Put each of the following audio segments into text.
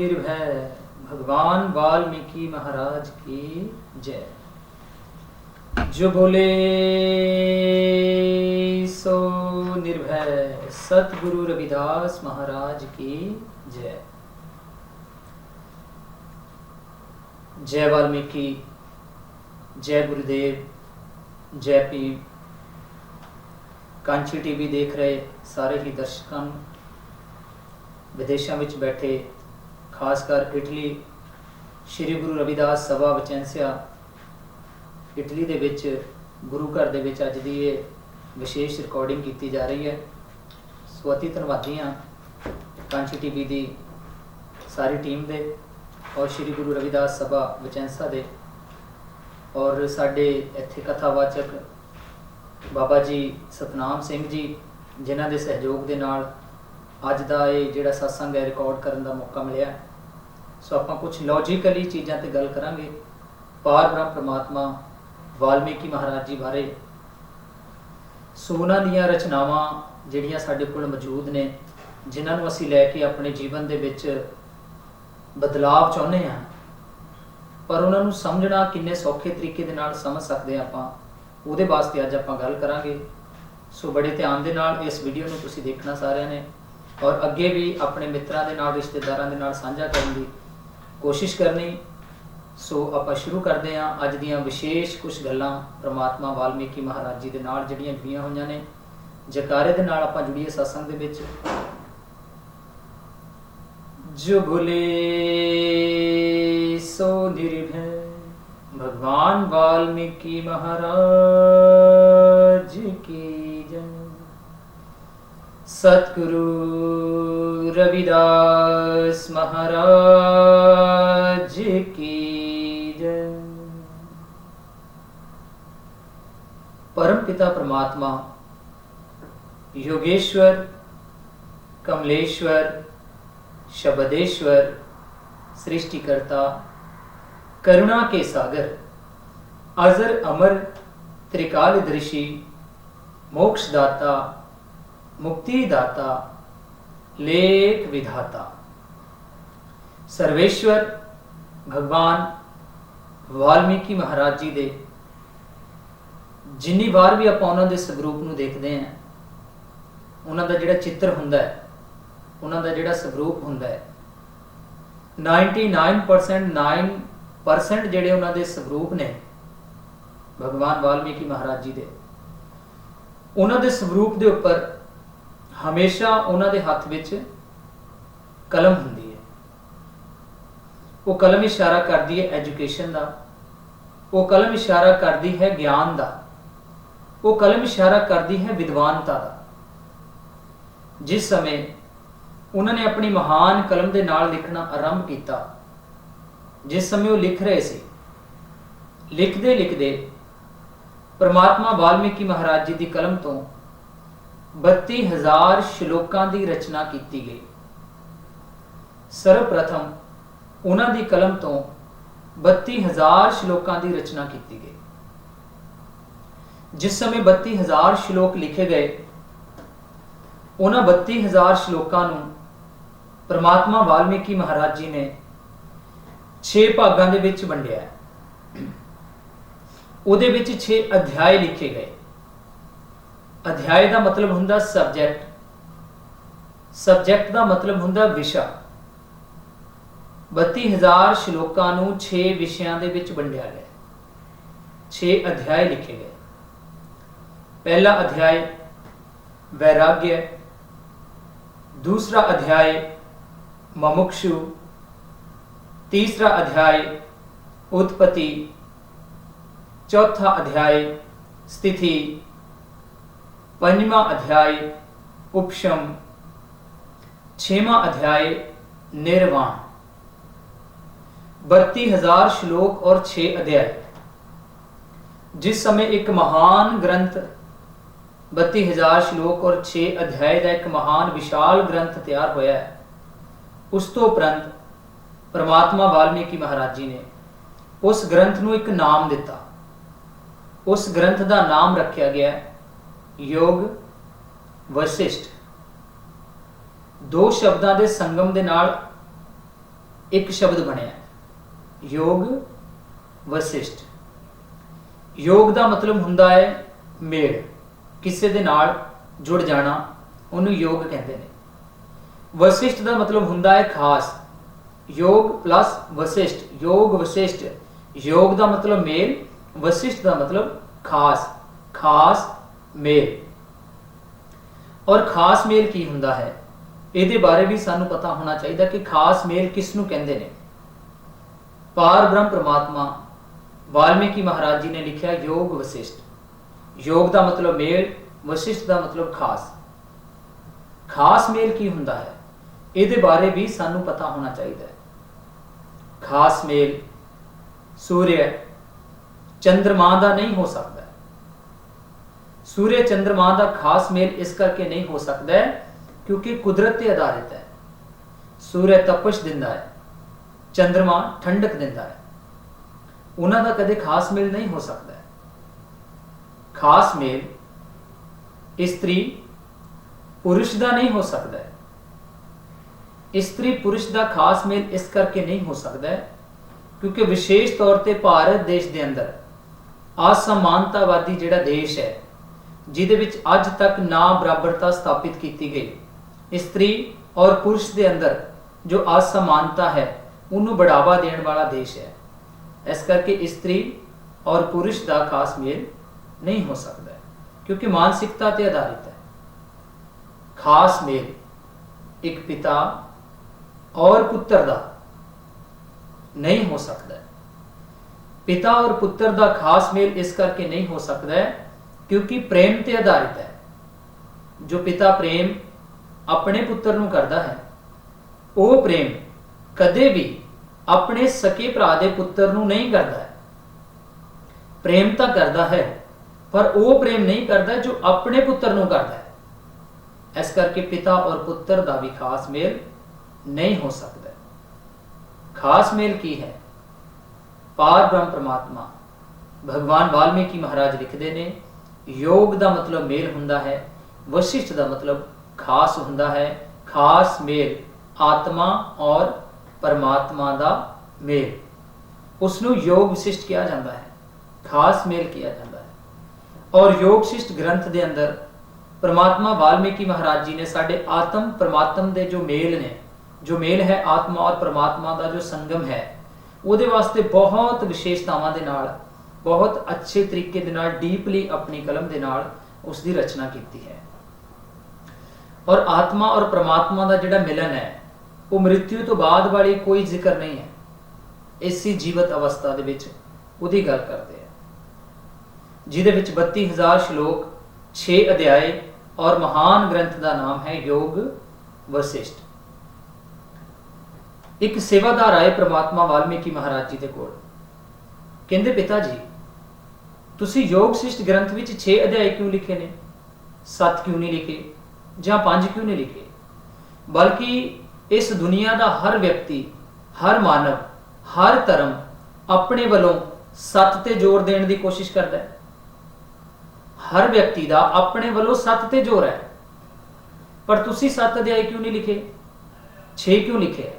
निर्भय भगवान वाल्मीकि महाराज की जय। जो बोले सो निर्भय सतगुरु रविदास महाराज की जय। जय वाल्मीकि, जय गुरुदेव, जय पीर। कांची टीवी देख रहे सारे ही दर्शकों, विदेशों में बैठे, खासकर इटली श्री गुरु रविदास सभा वचैंसिया इटली दे विच गुरु घर दे विच अज दी ये विशेष रिकॉर्डिंग की जा रही है। सो अति धन्नवादी हाँ कांची टीवी की सारी टीम दे और श्री गुरु रविदास सभा वचैंसा दे और साडे इत्थे कथावाचक बाबा जी सतनाम सिंह जी जिन्हां दे सहयोग दे नाल अज दा ये जिहड़ा सत्संग है रिकॉर्ड करन दा मौका मिलिया। सो आपां कुछ लॉजिकली चीज़ां ते गल करांगे पार ब्रह्म परमात्मा वाल्मीकि महाराज जी बारे। सो उन्हां दीयां रचनावां जिहड़ियां साडे कोल मौजूद ने, जिन्हां नूं असीं लैके अपने जीवन दे विच बदलाव चाहुंदे हां, पर उन्हां नूं समझना किन्ने सौखे तरीके दे नाल समझ सकदे आपां, उहदे वास्ते अज आपां गल करांगे। सो बड़े ध्यान दे नाल इस वीडियो नूं तुसीं देखना सारिआं ने और अगे भी अपने मित्रां दे नाल रिश्तेदारां दे नाल साझा करन दी कोशिश करनी। सो आपां शुरू करदे हां अज दीयां विशेष कुछ गल्लां परमात्मा वाल्मीकि महाराज जी दे नाल जिहड़ियां जुड़ियां होईयां ने। जयकारे दे नाल आपां जुड़ीए सत्संग दे विच। जो बोले सो निर्भय भगवान वाल्मीकि महाराज की जय। सतगुरु रविदास महाराज की जय। परम पिता परमात्मा योगेश्वर कमलेश्वर शबदेश्वर सृष्टिकर्ता करुणा के सागर अजर अमर त्रिकालदर्शी मोक्षदाता मुक्तिदाता लेख विधाता सर्वेश्वर भगवान वाल्मीकि महाराज जी दे जिन्नी बार भी आप उन्होंने दे स्वरूप नूं देखते हैं, उन्होंने दा जिहड़ा चित्र हुंदा है, उन्होंने दा जिहड़ा स्वरूप हुंदा है, 99% जिहड़े उन्होंने दे स्वरूप ने भगवान वाल्मीकि महाराज जी दे, उन्होंने दे स्वरूप दे उपर हमेशा उन्होंने दे हाथ विच कलम हुंदी है। वो कलम इशारा करती है एजुकेशन का, वो कलम इशारा करती है ज्ञान का, वो कलम इशारा करती है विद्वानता का। जिस समय उन्होंने अपनी महान कलम के नाल लिखना आरंभ किया, जिस समय वो लिख रहे थे, लिखते लिखते परमात्मा वाल्मीकि महाराज जी की कलम तो 32,000 श्लोकां की रचना की गई। सर्वप्रथम उन्हां दी कलम तो 32,000 श्लोकां की रचना की गई। जिस समय 32,000 श्लोक लिखे गए, उन्हां 32,000 श्लोकां नूं परमात्मा वाल्मीकि महाराज जी ने 6 भागां दे विच वंडिया। उहदे विच 6 अध्याय लिखे गए। अध्याय का मतलब हुंदा सबजैक्ट, सबजैक्ट का मतलब हुंदा विषा। 32,000 श्लोकां नूं 6 विषयां दे विच वंडिया गया, 6 अध्याय लिखे गए। पहला अध्याय वैराग्य, दूसरा अध्याय मुमुक्षु, तीसरा अध्याय उत्पत्ति, चौथा अध्याय स्थिति, पंजवां अध्याय उपशम, 6वां अध्याय निर्वाण। 32,000 श्लोक और 6 अध्याय। जिस समय एक महान ग्रंथ 32,000 श्लोक और 6 अध्याय का एक महान विशाल ग्रंथ तैयार होया है, उस तो उपरंत परमात्मा वाल्मीकि महाराज जी ने उस ग्रंथ नूं एक नाम दिता। उस ग्रंथ का नाम रखा गया योग वशिष्ठ। 2 शब्दों के संगम के नाल एक शब्द बनया योग वशिष्ठ। योग का मतलब हुंदा है मेल, किसी दे नाल जुड़ जाना, उन्होंने योग कहते हैं। वशिष्ठ का मतलब हुंदा है खास। योग प्लस वशिष्ठ, योग वशिष्ठ। योग का मतलब मेल, वशिष्ठ का मतलब खास, खास मेल। और खास मेल की हुंदा है, ये बारे भी सानू पता होना चाहिए कि खास मेल किसनू कहते हैं। पार ब्रह्म परमात्मा वाल्मीकि महाराज जी ने लिखा योग वशिष्ठ। योग का मतलब मेल, वशिष्ठ का मतलब खास। खास मेल की हुंदा है, ये बारे भी सानू पता होना चाहिए। खास मेल सूर्य चंद्रमा का नहीं हो सकता। सूर्य चंद्रमा का खास मेल इस करके नहीं हो सकता क्योंकि कुदरत ते आधारित है। सूर्य तपश दिंदा है, चंद्रमा ठंडक दिंदा है, उन्हां दा कदे खास मेल नहीं हो सकता। खास मेल स्त्री पुरुष का नहीं हो सकता। स्त्री पुरुष का खास मेल इस करके नहीं हो सकता क्योंकि विशेष तौर पर भारत देश के अंदर असमानतावादी जिहड़ा देश है, जिहदे विच अज तक ना बराबरता स्थापित की गई, स्त्री और पुरुष के अंदर जो असमानता है उन्होंने बढ़ावा देने वाला देश है। इस करके स्त्री और पुरुष का खास मेल नहीं हो सकता क्योंकि मानसिकता पर आधारित है। खास मेल एक पिता और पुत्र का नहीं हो सकता। पिता और पुत्र का खास मेल इस करके नहीं हो सकता क्योंकि प्रेम ते आधारित है। जो पिता प्रेम अपने पुत्र नूं करदा है, वो प्रेम कदे भी अपने सके भरा दे पुत्र नूं नहीं करदा है। प्रेम तो करदा है पर वो प्रेम नहीं करदा जो अपने पुत्र नूं करदा है। इस करके पिता और पुत्र का भी खास मेल नहीं हो सकता। खास मेल की है, पार ब्रह्म परमात्मा भगवान वाल्मीकि महाराज लिखते ने योग का मतलब मेल हुंदा है, वशिष्ठ का मतलब खास हुंदा है। खास मेल आत्मा और परमात्मा का मेल, उसनू योग विशिष्ट किया जाता है, खास मेल किया जाता है। और योग शिष्ट ग्रंथ के अंदर परमात्मा वाल्मीकि महाराज जी ने साडे आत्म परमात्म के जो मेल ने, जो मेल है आत्मा और परमात्मा का जो संगम है, वो वास्ते बहुत विशेषतावां दे नाल, बहुत अच्छे तरीके दे नाल, डीपली अपनी कलम दे नाल उसकी रचना की है। और आत्मा और परमात्मा का जिहड़ा मिलन है वो मृत्यु तो बाद वाली कोई जिक्र नहीं है। इसी जीवत अवस्था दे विच उहदी गल करते हैं, जिहदे विच 32,000 श्लोक, 6 अध्याय और महान ग्रंथ का नाम है योग वशिष्ठ। एक सेवादार आए परमात्मा वाल्मीकि महाराज जी के कोल, कहंदे पिता जी तुसी योग शिष्ट ग्रंथ विच 6 अध्याय क्यों लिखे ने, 7 क्यों नहीं लिखे, ਜਾਂ 5 क्यों नहीं लिखे? बल्कि इस दुनिया का हर व्यक्ति, हर मानव, हर धर्म अपने वालों सत्य ते जोर देने की कोशिश करता है। हर व्यक्ति का अपने वालों सत्य ते जोर है, पर तुसी 7 अध्याय क्यों नहीं लिखे, 6 क्यों लिखे?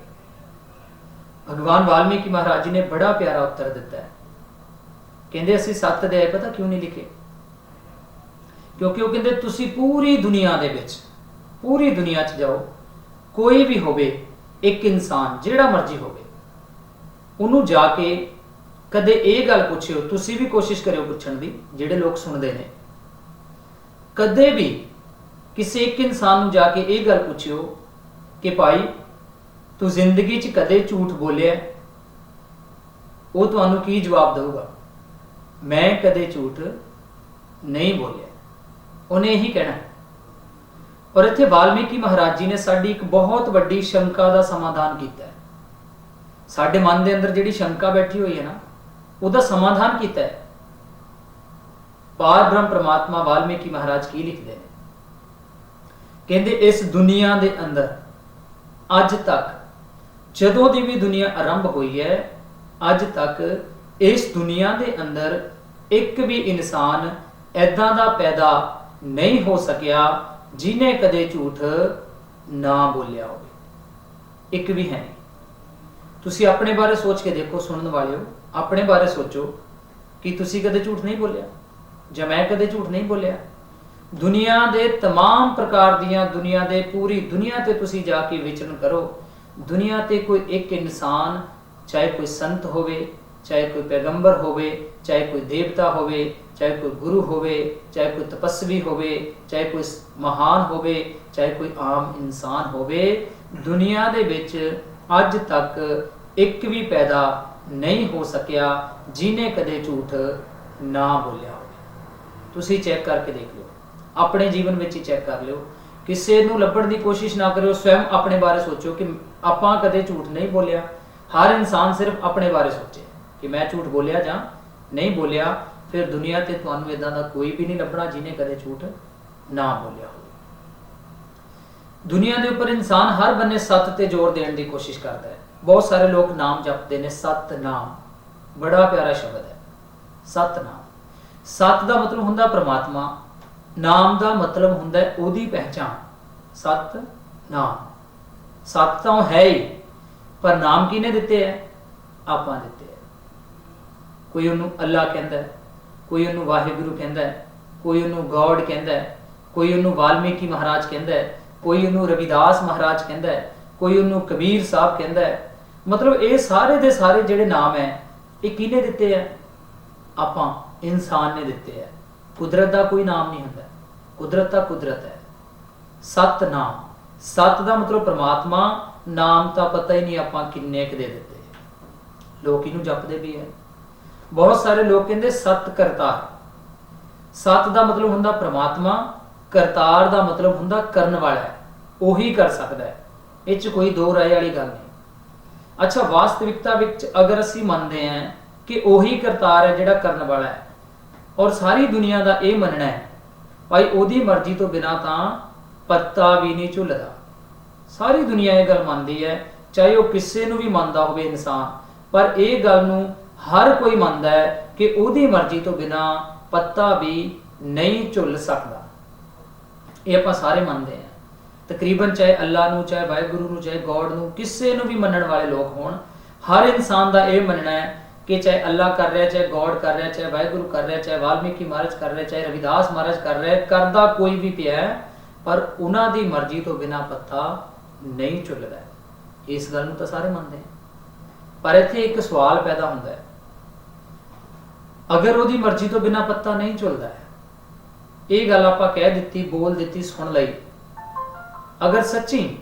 भगवान वाल्मीकि महाराज जी ने बड़ा प्यारा उत्तर दिता है। कहते असीं 7 अध्याय पता क्यों नहीं लिखे? क्योंकि वो कहते तुसी पूरी दुनिया दे विच, पूरी दुनिया च जाओ, कोई भी होवे, एक इंसान जिहड़ा मर्जी होवे, उन्होंने जाके कदे ये गल पूछियो, तुसी भी कोशिश करियो पूछण दी, जिहड़े लोग सुनते हैं, कदे भी किसी एक इंसान नूं जाके ये गल पूछियो कि भाई तू जिंदगी च कदे झूठ बोलिया, वो तुहानूं की जवाब देगा? मैं कदे झूठ नहीं बोलिया, उन्हें यही कहना है। और इत्थे वाल्मीकि महाराज जी ने साडी एक बहुत वड्डी शंका का समाधान किया है। साडे मन के अंदर जिहड़ी शंका बैठी हुई है ना, उसका समाधान किया है। पार ब्रह्म परमात्मा वाल्मीकि महाराज की लिखते हैं, कहते इस दुनिया के अंदर अज तक, जदों की भी दुनिया आरंभ हुई है, अज तक इस दुनिया के अंदर एक भी इंसान ऐदां दा पैदा नहीं हो सकिया जिन्हें कदे झूठ ना बोलिया हो, एक भी है नहीं। ਤੁਸੀਂ ਆਪਣੇ ਬਾਰੇ ਸੋਚ ਕੇ ਦੇਖੋ, ਸੁਣਨ ਵਾਲਿਓ, ਆਪਣੇ ਬਾਰੇ ਸੋਚੋ ਕਿ ਤੁਸੀਂ ਕਦੇ ਝੂਠ ਨਹੀਂ ਬੋਲਿਆ ਜਾਂ ਮੈਂ ਕਦੇ ਝੂਠ ਨਹੀਂ ਬੋਲਿਆ। ਦੁਨੀਆ ਦੇ तमाम प्रकार ਦੀਆਂ, ਦੁਨੀਆ ਦੇ ਪੂਰੀ ਦੁਨੀਆ ਤੇ ਤੁਸੀਂ ਜਾ ਕੇ ਵਿਚਰਨ ਕਰੋ, ਦੁਨੀਆ ਤੇ ਕੋਈ ਇੱਕ ਇਨਸਾਨ, ਚਾਹੇ ਕੋਈ ਸੰਤ ਹੋਵੇ, ਚਾਹੇ ਕੋਈ ਪੈਗੰਬਰ ਹੋਵੇ, ਚਾਹੇ ਕੋਈ ਦੇਵਤਾ ਹੋਵੇ, ਚਾਹੇ ਕੋਈ ਗੁਰੂ ਹੋਵੇ, ਚਾਹੇ ਕੋਈ ਤਪਸਵੀ ਹੋਵੇ, ਚਾਹੇ ਕੋਈ ਮਹਾਨ ਹੋਵੇ, ਚਾਹੇ ਕੋਈ ਆਮ ਇਨਸਾਨ ਹੋਵੇ, ਦੁਨੀਆ ਦੇ ਵਿੱਚ ਅੱਜ ਤੱਕ ਇੱਕ ਵੀ ਪੈਦਾ ਨਹੀਂ ਹੋ ਸਕਿਆ ਜਿਹਨੇ ਕਦੇ ਝੂਠ ਨਾ ਬੋਲਿਆ ਹੋਵੇ। ਤੁਸੀਂ ਚੈੱਕ ਕਰਕੇ ਦੇਖ ਲਿਓ, ਆਪਣੇ ਜੀਵਨ ਵਿੱਚ ਹੀ ਚੈੱਕ ਕਰ ਲਿਓ, ਕਿਸੇ ਨੂੰ ਲੱਭਣ ਦੀ ਕੋਸ਼ਿਸ਼ ਨਾ ਕਰਿਓ, स्वयं ਆਪਣੇ ਬਾਰੇ ਸੋਚੋ ਕਿ ਆਪਾਂ ਕਦੇ ਝੂਠ ਨਹੀਂ ਬੋਲਿਆ। ਹਰ ਇਨਸਾਨ ਸਿਰਫ ਆਪਣੇ ਬਾਰੇ ਸੋਚੇ ਕਿ ਮੈਂ ਝੂਠ ਬੋਲਿਆ ਜਾਂ ਨਹੀਂ ਬੋਲਿਆ, ਫਿਰ ਦੁਨੀਆ ਤੇ ਤੁਹਾਨੂੰ ਇਦਾਂ ਦਾ ਕੋਈ ਵੀ ਨਹੀਂ ਲੱਭਣਾ ਜਿਹਨੇ ਕਦੇ ਝੂਠ ਨਾ ਬੋਲਿਆ ਹੋਵੇ। ਦੁਨੀਆ ਦੇ ਉੱਪਰ ਇਨਸਾਨ ਹਰ ਬੰਨੇ ਸੱਤ ਤੇ ਜ਼ੋਰ ਦੇਣ ਦੀ ਕੋਸ਼ਿਸ਼ ਕਰਦਾ ਹੈ। ਬਹੁਤ ਸਾਰੇ ਲੋਕ ਨਾਮ ਜਪਦੇ ਨੇ, ਸਤਨਾਮ, ਬੜਾ ਪਿਆਰਾ ਸ਼ਬਦ ਹੈ ਸਤਨਾਮ। ਸਤ ਦਾ ਮਤਲਬ ਹੁੰਦਾ ਪ੍ਰਮਾਤਮਾ, ਨਾਮ ਦਾ ਮਤਲਬ ਹੁੰਦਾ ਉਹਦੀ ਪਹਿਚਾਣ। ਸਤਨਾਮ, ਸਤ ਤਾਂ ਹੈ ਹੀ, ਪਰ ਨਾਮ ਕਿਹਨੇ ਦਿੱਤੇ ਹੈ? ਆਪਾਂ ਦਿੱਤੇ ਹੈ। ਕੋਈ ਉਹਨੂੰ ਅੱਲਾ ਕਹਿੰਦਾ ਹੈ, ਕੋਈ ਉਹਨੂੰ ਵਾਹਿਗੁਰੂ ਕਹਿੰਦਾ ਹੈ, ਕੋਈ ਉਹਨੂੰ ਗੋਡ ਕਹਿੰਦਾ ਹੈ, ਕੋਈ ਉਹਨੂੰ ਵਾਲਮੀਕੀ ਮਹਾਰਾਜ ਕਹਿੰਦਾ ਹੈ, ਕੋਈ ਉਹਨੂੰ ਰਵਿਦਾਸ ਮਹਾਰਾਜ ਕਹਿੰਦਾ ਹੈ, ਕੋਈ ਉਹਨੂੰ ਕਬੀਰ ਸਾਹਿਬ ਕਹਿੰਦਾ ਹੈ। ਮਤਲਬ ਇਹ ਸਾਰੇ ਦੇ ਸਾਰੇ ਜਿਹੜੇ ਨਾਮ ਹੈ, ਇਹ ਕਿਹਨੇ ਦਿੱਤੇ ਹੈ? ਆਪਾਂ ਇਨਸਾਨ ਨੇ ਦਿੱਤੇ ਹੈ। ਕੁਦਰਤ ਦਾ ਕੋਈ ਨਾਮ ਨਹੀਂ ਹੁੰਦਾ, ਕੁਦਰਤ ਤਾਂ ਕੁਦਰਤ ਹੈ। ਸਤਨਾਮ, ਸਤ ਦਾ ਮਤਲਬ ਪ੍ਰਮਾਤਮਾ, ਨਾਮ ਤਾਂ ਪਤਾ ਹੀ ਨਹੀਂ ਆਪਾਂ ਕਿੰਨੇ ਕੁ ਦੇ ਦਿੱਤੇ। ਲੋਕ ਇਹਨੂੰ ਜਪਦੇ ਵੀ ਹੈ। ਬਹੁਤ ਸਾਰੇ ਲੋਕ ਕਹਿੰਦੇ ਸਤ ਕਰਤਾਰ। ਸਤ ਦਾ ਮਤਲਬ ਹੁੰਦਾ ਪ੍ਰਮਾਤਮਾ, ਕਰਤਾਰ ਦਾ ਮਤਲਬ ਹੁੰਦਾ ਕਰਨ ਵਾਲਾ ਹੈ, ਉਹੀ ਕਰ ਸਕਦਾ ਹੈ। ਇਹ 'ਚ ਕੋਈ ਦੋ ਰਾਏ ਵਾਲੀ ਗੱਲ ਨਹੀਂ। ਅੱਛਾ, ਵਾਸਤਵਿਕਤਾ ਵਿੱਚ ਅਗਰ ਅਸੀਂ ਮੰਨਦੇ ਹਾਂ ਕਿ ਉਹੀ ਕਰਤਾਰ ਹੈ ਜਿਹੜਾ ਕਰਨ ਵਾਲਾ ਹੈ, ਔਰ ਸਾਰੀ ਦੁਨੀਆ ਦਾ ਇਹ ਮੰਨਣਾ ਹੈ ਭਾਈ ਉਹਦੀ ਮਰਜ਼ੀ ਤੋਂ ਬਿਨਾਂ ਤਾਂ ਪੱਤਾ ਵੀ ਨਹੀਂ ਝੁੱਲਦਾ। ਸਾਰੀ ਦੁਨੀਆ ਇਹ ਗੱਲ ਮੰਨਦੀ ਹੈ, ਚਾਹੇ ਉਹ ਕਿਸੇ ਨੂੰ ਵੀ ਮੰਨਦਾ ਹੋਵੇ ਇਨਸਾਨ, ਪਰ ਇਹ ਗੱਲ ਨੂੰ ਹਰ ਕੋਈ ਮੰਨਦਾ ਹੈ ਕਿ ਉਹਦੀ ਮਰਜ਼ੀ ਤੋਂ ਬਿਨਾਂ ਪੱਤਾ ਵੀ ਨਹੀਂ ਝੁੱਲ ਸਕਦਾ। ਇਹ ਆਪਾਂ ਸਾਰੇ ਮੰਨਦੇ ਹਾਂ ਤਕਰੀਬਨ, ਚਾਹੇ ਅੱਲਾ ਨੂੰ, ਚਾਹੇ ਵਾਹਿਗੁਰੂ ਨੂੰ, ਚਾਹੇ ਗੋਡ ਨੂੰ, ਕਿਸੇ ਨੂੰ ਵੀ ਮੰਨਣ ਵਾਲੇ ਲੋਕ ਹੋਣ, ਹਰ ਇਨਸਾਨ ਦਾ ਇਹ ਮੰਨਣਾ ਹੈ ਕਿ ਚਾਹੇ ਅੱਲਾ ਕਰ ਰਿਹਾ, ਚਾਹੇ ਗੋਡ ਕਰ ਰਿਹਾ, ਚਾਹੇ ਵਾਹਿਗੁਰੂ ਕਰ ਰਿਹਾ, ਚਾਹੇ ਵਾਲਮੀਕੀ ਮਹਾਰਾਜ ਕਰ ਰਿਹਾ, ਚਾਹੇ ਰਵਿਦਾਸ ਮਹਾਰਾਜ ਕਰ ਰਿਹਾ, ਕਰਦਾ ਕੋਈ ਵੀ ਪਿਆ, ਪਰ ਉਹਨਾਂ ਦੀ ਮਰਜ਼ੀ ਤੋਂ ਬਿਨਾਂ ਪੱਤਾ ਨਹੀਂ ਝੁੱਲਦਾ। ਇਸ ਗੱਲ ਨੂੰ ਤਾਂ ਸਾਰੇ ਮੰਨਦੇ ਆ, ਪਰ ਇੱਥੇ ਇੱਕ ਸਵਾਲ ਪੈਦਾ ਹੁੰਦਾ ਹੈ, ਅਗਰ ਉਹਦੀ ਮਰਜ਼ੀ ਤੋਂ ਬਿਨਾਂ ਪੱਤਾ ਨਹੀਂ ਝੁੱਲਦਾ ਹੈ, ਇਹ ਗੱਲ ਆਪਾਂ ਕਹਿ ਦਿੱਤੀ, ਬੋਲ ਦਿੱਤੀ, ਸੁਣ ਲਈ, ਅਗਰ ਸੱਚੀ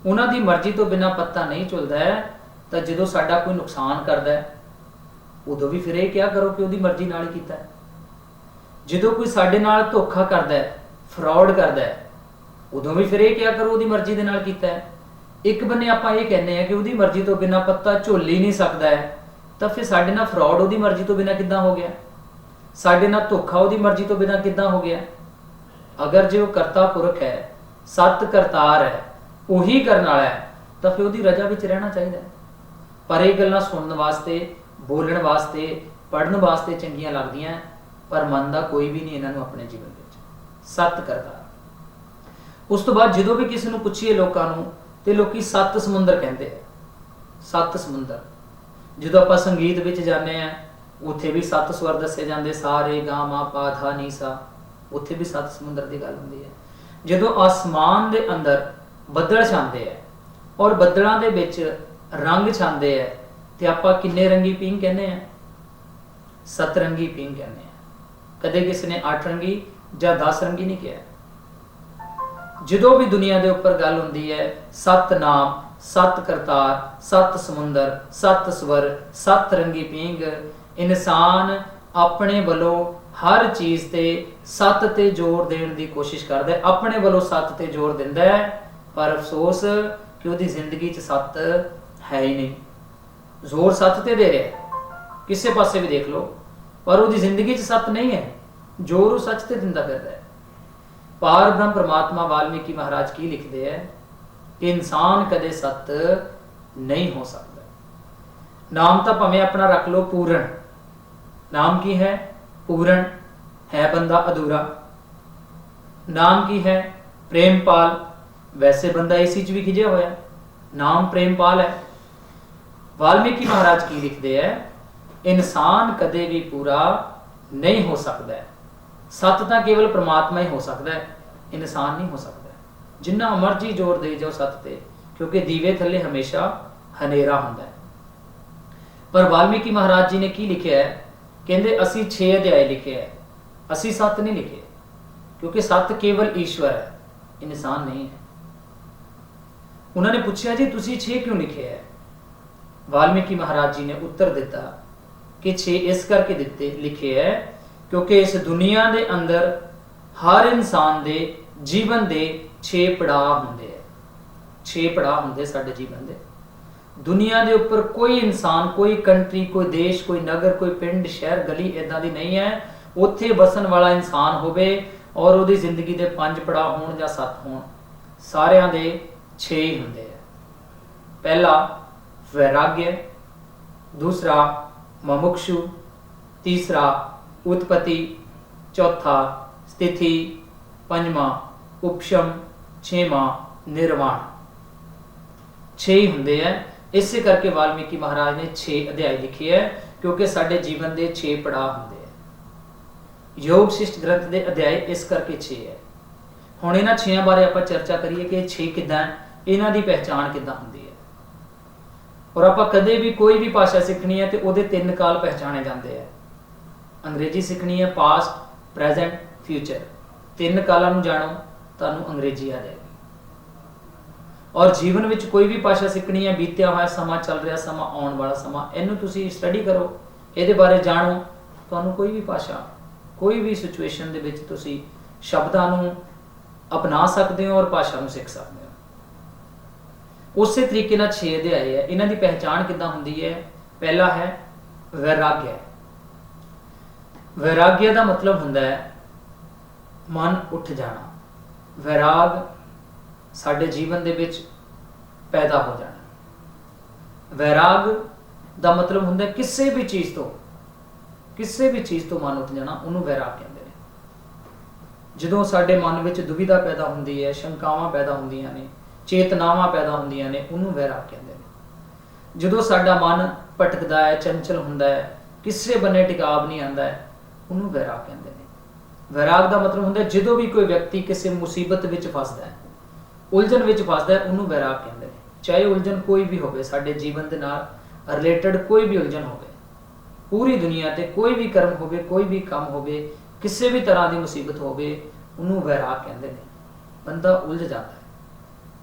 ਉਹਨਾਂ ਦੀ ਮਰਜ਼ੀ ਤੋਂ ਬਿਨਾਂ ਪੱਤਾ ਨਹੀਂ ਝੁੱਲਦਾ ਹੈ, ਤਾਂ ਜਦੋਂ ਸਾਡਾ ਕੋਈ ਨੁਕਸਾਨ ਕਰਦਾ ਹੈ ਉਦੋਂ ਵੀ ਫਿਰ ਇਹ ਕਿਹਾ ਕਰੋ ਕਿ ਉਹਦੀ ਮਰਜ਼ੀ ਨਾਲ ਹੀ ਕੀਤਾ ਹੈ। ਜਦੋਂ ਕੋਈ ਸਾਡੇ ਨਾਲ ਧੋਖਾ ਕਰਦਾ ਹੈ, ਫਰਾਡ ਕਰਦਾ ਹੈ, ਉਦੋਂ ਵੀ ਫਿਰ ਇਹ ਕਿਹਾ ਕਰੋ ਉਹਦੀ ਮਰਜ਼ੀ ਦੇ ਨਾਲ ਕੀਤਾ ਹੈ। ਇੱਕ ਬੰਨੇ ਆਪਾਂ ਇਹ ਕਹਿੰਦੇ ਆ ਕਿ ਉਹਦੀ ਮਰਜ਼ੀ ਤੋਂ ਬਿਨਾਂ ਪੱਤਾ ਝੁੱਲ ਹੀ ਨਹੀਂ ਸਕਦਾ ਹੈ, ਤਾਂ ਫਿਰ ਸਾਡੇ ਨਾਲ ਫਰਾਡ ਉਹਦੀ ਮਰਜ਼ੀ ਤੋਂ ਬਿਨਾਂ ਕਿੱਦਾਂ ਹੋ ਗਿਆ? ਸਾਡੇ ਨਾਲ ਧੋਖਾ ਉਹਦੀ ਮਰਜ਼ੀ ਤੋਂ ਬਿਨਾਂ ਕਿੱਦਾਂ ਹੋ ਗਿਆ? ਅਗਰ ਜੇ ਉਹ ਕਰਤਾ ਪੁਰਖ ਹੈ, ਸਤ ਕਰਤਾਰ ਹੈ, ਉਹੀ ਕਰਨ ਵਾਲਾ ਹੈ, ਤਾਂ ਫਿਰ ਉਹਦੀ ਰਜ਼ਾ ਵਿੱਚ ਰਹਿਣਾ ਚਾਹੀਦਾ ਹੈ। ਪਰ ਇਹ ਗੱਲਾਂ ਸੁਣਨ ਵਾਸਤੇ, ਬੋਲਣ ਵਾਸਤੇ, ਪੜ੍ਹਨ ਵਾਸਤੇ ਚੰਗੀਆਂ ਲੱਗਦੀਆਂ, ਪਰ ਮੰਨਦਾ ਕੋਈ ਵੀ ਨਹੀਂ ਇਹਨਾਂ ਨੂੰ ਆਪਣੇ ਜੀਵਨ ਵਿੱਚ। ਸਤ ਕਰਤਾਰ। ਉਸ ਤੋਂ ਬਾਅਦ ਜਦੋਂ ਵੀ ਕਿਸੇ ਨੂੰ ਪੁੱਛੀਏ ਲੋਕਾਂ ਨੂੰ, ਤੇ ਲੋਕੀ ਸੱਤ ਸਮੁੰਦਰ ਕਹਿੰਦੇ ਆ। ਸੱਤ ਸਮੁੰਦਰ, ਜਦੋਂ ਆਪਾਂ ਸੰਗੀਤ ਵਿੱਚ ਜਾਂਦੇ ਆ, ਉੱਥੇ ਵੀ ਸੱਤ ਸਵਰ ਦੱਸੇ ਜਾਂਦੇ, ਸਾ ਰੇ ਗਾ ਮਾ ਪਾ ਧਾ ਨੀ ਸਾ, ਉੱਥੇ ਵੀ ਸੱਤ ਸਮੁੰਦਰ ਦੀ ਗੱਲ ਹੁੰਦੀ ਹੈ। ਜਦੋਂ ਆਸਮਾਨ ਦੇ ਅੰਦਰ ਬੱਦਲ ਛਾਂਦੇ ਆ ਔਰ ਬੱਦਲਾਂ ਦੇ ਵਿੱਚ ਰੰਗ ਛਾਂਦੇ ਆ, ਤੇ ਆਪਾਂ ਕਿੰਨੇ ਰੰਗੀ ਪੀਂਘ ਕਹਿੰਦੇ ਆ? ਸੱਤ ਰੰਗੀ ਪੀਂਘ ਕਹਿੰਦੇ ਆ। ਕਦੇ ਕਿਸੇ ਨੇ 8 ਰੰਗੀ ਜਾਂ 10 ਰੰਗੀ ਨਹੀਂ ਕਿਹਾ। ਜਦੋਂ ਵੀ ਦੁਨੀਆ ਦੇ ਉੱਪਰ ਗੱਲ ਹੁੰਦੀ ਹੈ, ਸੱਤ ਨਾਮ, ਸੱਤ ਕਰਤਾਰ, ਸੱਤ ਸਮੁੰਦਰ, ਸੱਤ ਸਵਰ, ਸੱਤ ਰੰਗੀ ਪੀਂਘ, ਇਨਸਾਨ ਆਪਣੇ ਵੱਲੋਂ ਹਰ ਚੀਜ਼ ਤੇ ਸੱਤ ਤੇ ਜ਼ੋਰ ਦੇਣ ਦੀ ਕੋਸ਼ਿਸ਼ ਕਰਦਾ ਹੈ, ਆਪਣੇ ਵੱਲੋਂ ਸੱਤ ਤੇ ਜ਼ੋਰ ਦਿੰਦਾ ਹੈ, ਪਰ ਅਫਸੋਸ ਕਿ ਉਹਦੀ ਜ਼ਿੰਦਗੀ 'ਚ ਸੱਤ ਹੈ ਹੀ ਨਹੀਂ। ਜ਼ੋਰ ਸੱਤ ਤੇ ਦੇ ਰਿਹਾ, ਕਿਸੇ ਪਾਸੇ ਵੀ ਦੇਖ ਲਓ, ਪਰ ਉਹਦੀ ਜ਼ਿੰਦਗੀ 'ਚ ਸੱਤ ਨਹੀਂ ਹੈ, ਜ਼ੋਰ ਉਹ ਸੱਚ ਤੇ ਦਿੰਦਾ ਫਿਰਦਾ ਹੈ। ਪਾਰ ਬ੍ਰਹਮ ਪਰਮਾਤਮਾ ਵਾਲਮੀਕੀ ਮਹਾਰਾਜ ਕੀ ਲਿਖਦੇ ਹੈ ਕਿ ਇਨਸਾਨ ਕਦੇ ਸੱਤ ਨਹੀਂ ਹੋ ਸਕਦਾ। ਨਾਮ ਤਾਂ ਭਾਵੇਂ ਆਪਣਾ ਰੱਖ ਲਓ ਪੂਰਨ। ਨਾਮ ਕੀ ਹੈ? ਪੂਰਨ ਹੈ ਬੰਦਾ ਅਧੂਰਾ। ਨਾਮ ਕੀ ਹੈ? ਪ੍ਰੇਮਪਾਲ। ਵੈਸੇ ਬੰਦਾ ਇसी 'ਚ ਵੀ ਖਿਜਿਆ ਹੋਇਆ, ਨਾਮ ਪ੍ਰੇਮਪਾਲ ਹੈ। ਵਾਲਮੀਕੀ ਮਹਾਰਾਜ ਕੀ ਲਿਖਦੇ ਹੈ, ਇਨਸਾਨ ਕਦੇ ਵੀ ਪੂਰਾ ਨਹੀਂ ਹੋ ਸਕਦਾ ਹੈ। ਸੱਤ ਤਾਂ ਕੇਵਲ ਪ੍ਰਮਾਤਮਾ ਹੀ ਹੋ ਸਕਦਾ ਹੈ, ਇਨਸਾਨ ਨਹੀਂ ਹੋ ਸਕਦਾ। ਜਿੰਨਾ ਮਰਜੀ ਜ਼ੋਰ ਦੇ ਜਾਓ ਸੱਤ ਤੇ, ਕਿਉਂਕਿ ਦੀਵੇ ਥੱਲੇ ਹਮੇਸ਼ਾ ਹਨੇਰਾ ਹੁੰਦਾ ਹੈ। ਪਰ ਵਾਲਮੀਕੀ ਮਹਾਰਾਜ ਜੀ ਨੇ ਕੀ ਲਿਖਿਆ ਹੈ, ਕਹਿੰਦੇ ਅਸੀਂ 6 ਅਧਿਆਏ ਲਿਖੇ ਹੈ, ਅਸੀਂ 7 ਨਹੀਂ ਲਿਖੇ, ਕਿਉਂਕਿ 7 ਕੇਵਲ ਈਸ਼ਵਰ ਹੈ, ਇਨਸਾਨ ਨਹੀਂ ਹੈ। ਉਹਨਾਂ ਨੇ ਪੁੱਛਿਆ ਜੀ ਤੁਸੀਂ 6 ਕਿਉਂ ਲਿਖੇ ਹੈ? ਵਾਲਮੀਕੀ ਮਹਾਰਾਜ ਜੀ ਨੇ ਉੱਤਰ ਦਿੱਤਾ ਕਿ 6 ਇਸ ਕਰਕੇ ਲਿਖੇ ਹੈ ਕਿਉਂਕਿ ਇਸ ਦੁਨੀਆ ਦੇ ਅੰਦਰ ਹਰ ਇਨਸਾਨ ਦੇ ਜੀਵਨ ਦੇ 6 ਪੜਾਅ ਹੁੰਦੇ ਹੈ। 6 ਪੜਾਅ ਹੁੰਦੇ ਸਾਡੇ ਜੀਵਨ ਦੇ। ਦੁਨੀਆ ਦੇ ਉੱਪਰ ਕੋਈ ਇਨਸਾਨ, ਕੋਈ ਕੰਟਰੀ, ਕੋਈ ਦੇਸ਼, ਕੋਈ ਨਗਰ, ਕੋਈ ਪਿੰਡ, ਸ਼ਹਿਰ, ਗਲੀ ਇਦਾਂ ਦੀ ਨਹੀਂ ਹੈ ਉੱਥੇ ਵਸਣ ਵਾਲਾ ਇਨਸਾਨ ਹੋਵੇ ਔਰ ਉਹਦੀ ਜ਼ਿੰਦਗੀ ਦੇ 5 ਪੜਾਅ ਹੋਣ ਜਾਂ 7 ਹੋਣ, ਸਾਰਿਆਂ ਦੇ 6 ਹੀ ਹੁੰਦੇ ਹੈ। ਪਹਿਲਾ वैराग्य, दूसरा मुमुक्षु, तीसरा उत्पत्ति, चौथा स्थिति, पंजवां उपशम, छेवां निर्वाण। 6 ही ਹੁੰਦੇ ਹੈ। ਇਸੇ ਕਰਕੇ ਵਾਲਮੀਕੀ ਮਹਾਰਾਜ ਨੇ 6 ਅਧਿਆਇ ਲਿਖੇ ਹੈ, ਕਿਉਂਕਿ ਸਾਡੇ ਜੀਵਨ ਦੇ 6 ਪੜਾਅ ਹੁੰਦੇ ਹੈ। ਯੋਗ ਸ਼ਿਸ਼ਟ ਗ੍ਰੰਥ ਦੇ ਅਧਿਆਇ ਇਸ ਕਰਕੇ 6 ਹੈ। ਹੁਣ ਇਹਨਾਂ 6 ਬਾਰੇ ਆਪਾਂ ਚਰਚਾ ਕਰੀਏ ਕਿ 6 ਕਿੱਦਾਂ, ਇਹਨਾਂ ਦੀ ਪਹਿਚਾਣ ਕਿੱਦਾਂ ਹੁੰਦੀ ਹੈ। ਔਰ ਆਪਾਂ ਕਦੇ ਵੀ ਕੋਈ ਵੀ ਭਾਸ਼ਾ ਸਿੱਖਣੀ ਹੈ ਤੇ ਉਹਦੇ 3 ਕਾਲ ਪਹਿਚਾਣੇ ਜਾਂਦੇ ਆ। ਅੰਗਰੇਜ਼ੀ ਸਿੱਖਣੀ ਹੈ, ਪਾਸਟ, ਪ੍ਰੈਜ਼ੈਂਟ, ਫਿਊਚਰ। 3 ਕਾਲਾਂ ਨੂੰ ਜਾਣੋ, ਤੁਹਾਨੂੰ ਅੰਗਰੇਜ਼ੀ ਆ ਜਾਏਗੀ। ਔਰ ਜੀਵਨ ਵਿੱਚ ਕੋਈ ਵੀ ਭਾਸ਼ਾ ਸਿੱਖਣੀ ਹੈ, ਬੀਤਿਆ ਹੋਇਆ ਸਮਾਂ, ਚੱਲ ਰਿਹਾ ਸਮਾਂ, ਆਉਣ ਵਾਲਾ ਸਮਾਂ, ਇਹਨੂੰ ਤੁਸੀਂ ਸਟੱਡੀ ਕਰੋ, ਇਹਦੇ ਬਾਰੇ ਜਾਣੋ, ਤੁਹਾਨੂੰ ਕੋਈ ਵੀ ਭਾਸ਼ਾ, ਕੋਈ ਵੀ ਸਿਚੁਏਸ਼ਨ ਦੇ ਵਿੱਚ ਤੁਸੀਂ ਸ਼ਬਦਾਂ ਨੂੰ ਅਪਣਾ ਸਕਦੇ ਹੋ ਔਰ ਭਾਸ਼ਾ ਨੂੰ ਸਿੱਖ ਸਕਦੇ ਹੋ। ਉਸੇ ਤਰੀਕੇ ਨਾਲ 6 ਅਧਿਆਏ ਹੈ। ਇਹਨਾਂ ਦੀ ਪਹਿਚਾਣ ਕਿੱਦਾਂ ਹੁੰਦੀ ਹੈ? ਪਹਿਲਾ ਹੈ ਵੈਰਾਗਯ। ਵੈਰਾਗਯ ਦਾ ਮਤਲਬ ਹੁੰਦਾ ਹੈ ਮਨ ਉੱਠ ਜਾਣਾ। ਵੈਰਾਗ ਸਾਡੇ ਜੀਵਨ ਦੇ ਵਿੱਚ ਪੈਦਾ ਹੋ ਜਾਣਾ। ਵੈਰਾਗ ਦਾ ਮਤਲਬ ਹੁੰਦਾ ਕਿਸੇ ਵੀ ਚੀਜ਼ ਤੋਂ ਮਨ ਉੱਠ ਜਾਣਾ, ਉਹਨੂੰ ਵੈਰਾਗ ਕਹਿੰਦੇ ਨੇ। ਜਦੋਂ ਸਾਡੇ ਮਨ ਵਿੱਚ ਦੁਵਿਧਾ ਪੈਦਾ ਹੁੰਦੀ ਹੈ, ਸ਼ੰਕਾਵਾਂ ਪੈਦਾ ਹੁੰਦੀਆਂ ਨੇ, ਚੇਤਨਾਵਾਂ ਪੈਦਾ ਹੁੰਦੀਆਂ ਨੇ, ਉਹਨੂੰ ਵੈਰਾਗ ਕਹਿੰਦੇ ਨੇ। ਜਦੋਂ ਸਾਡਾ ਮਨ ਭਟਕਦਾ ਹੈ, ਚੰਚਲ ਹੁੰਦਾ ਹੈ, ਕਿਸੇ ਬੰਨੇ ਟਿਕਾਵ ਨਹੀਂ ਆਉਂਦਾ ਹੈ, ਉਹਨੂੰ ਵੈਰਾਗ ਕਹਿੰਦੇ ਨੇ। ਵੈਰਾਗ ਦਾ ਮਤਲਬ ਹੁੰਦਾ ਜਦੋਂ ਵੀ ਕੋਈ ਵਿਅਕਤੀ ਕਿਸੇ ਮੁਸੀਬਤ ਵਿੱਚ ਫਸਦਾ ਹੈ, ਉਲਝਣ ਵਿੱਚ ਫਸਦਾ ਹੈ, ਉਹਨੂੰ ਵੈਰਾਗ ਕਹਿੰਦੇ ਨੇ। ਚਾਹੇ ਉਲਝਣ ਕੋਈ ਵੀ ਹੋਵੇ, ਸਾਡੇ ਜੀਵਨ ਦੇ ਨਾਲ ਰਿਲੇਟਡ ਕੋਈ ਵੀ ਉਲਝਣ ਹੋਵੇ, ਪੂਰੀ ਦੁਨੀਆ ਤੇ ਕੋਈ ਵੀ ਕਰਮ ਹੋਵੇ, ਕੋਈ ਵੀ ਕੰਮ ਹੋਵੇ, ਕਿਸੇ ਵੀ ਤਰ੍ਹਾਂ ਦੀ ਮੁਸੀਬਤ ਹੋਵੇ, ਉਹਨੂੰ ਵੈਰਾਗ ਕਹਿੰਦੇ ਨੇ। ਬੰਦਾ ਉਲਝ ਜਾਂਦਾ ਹੈ।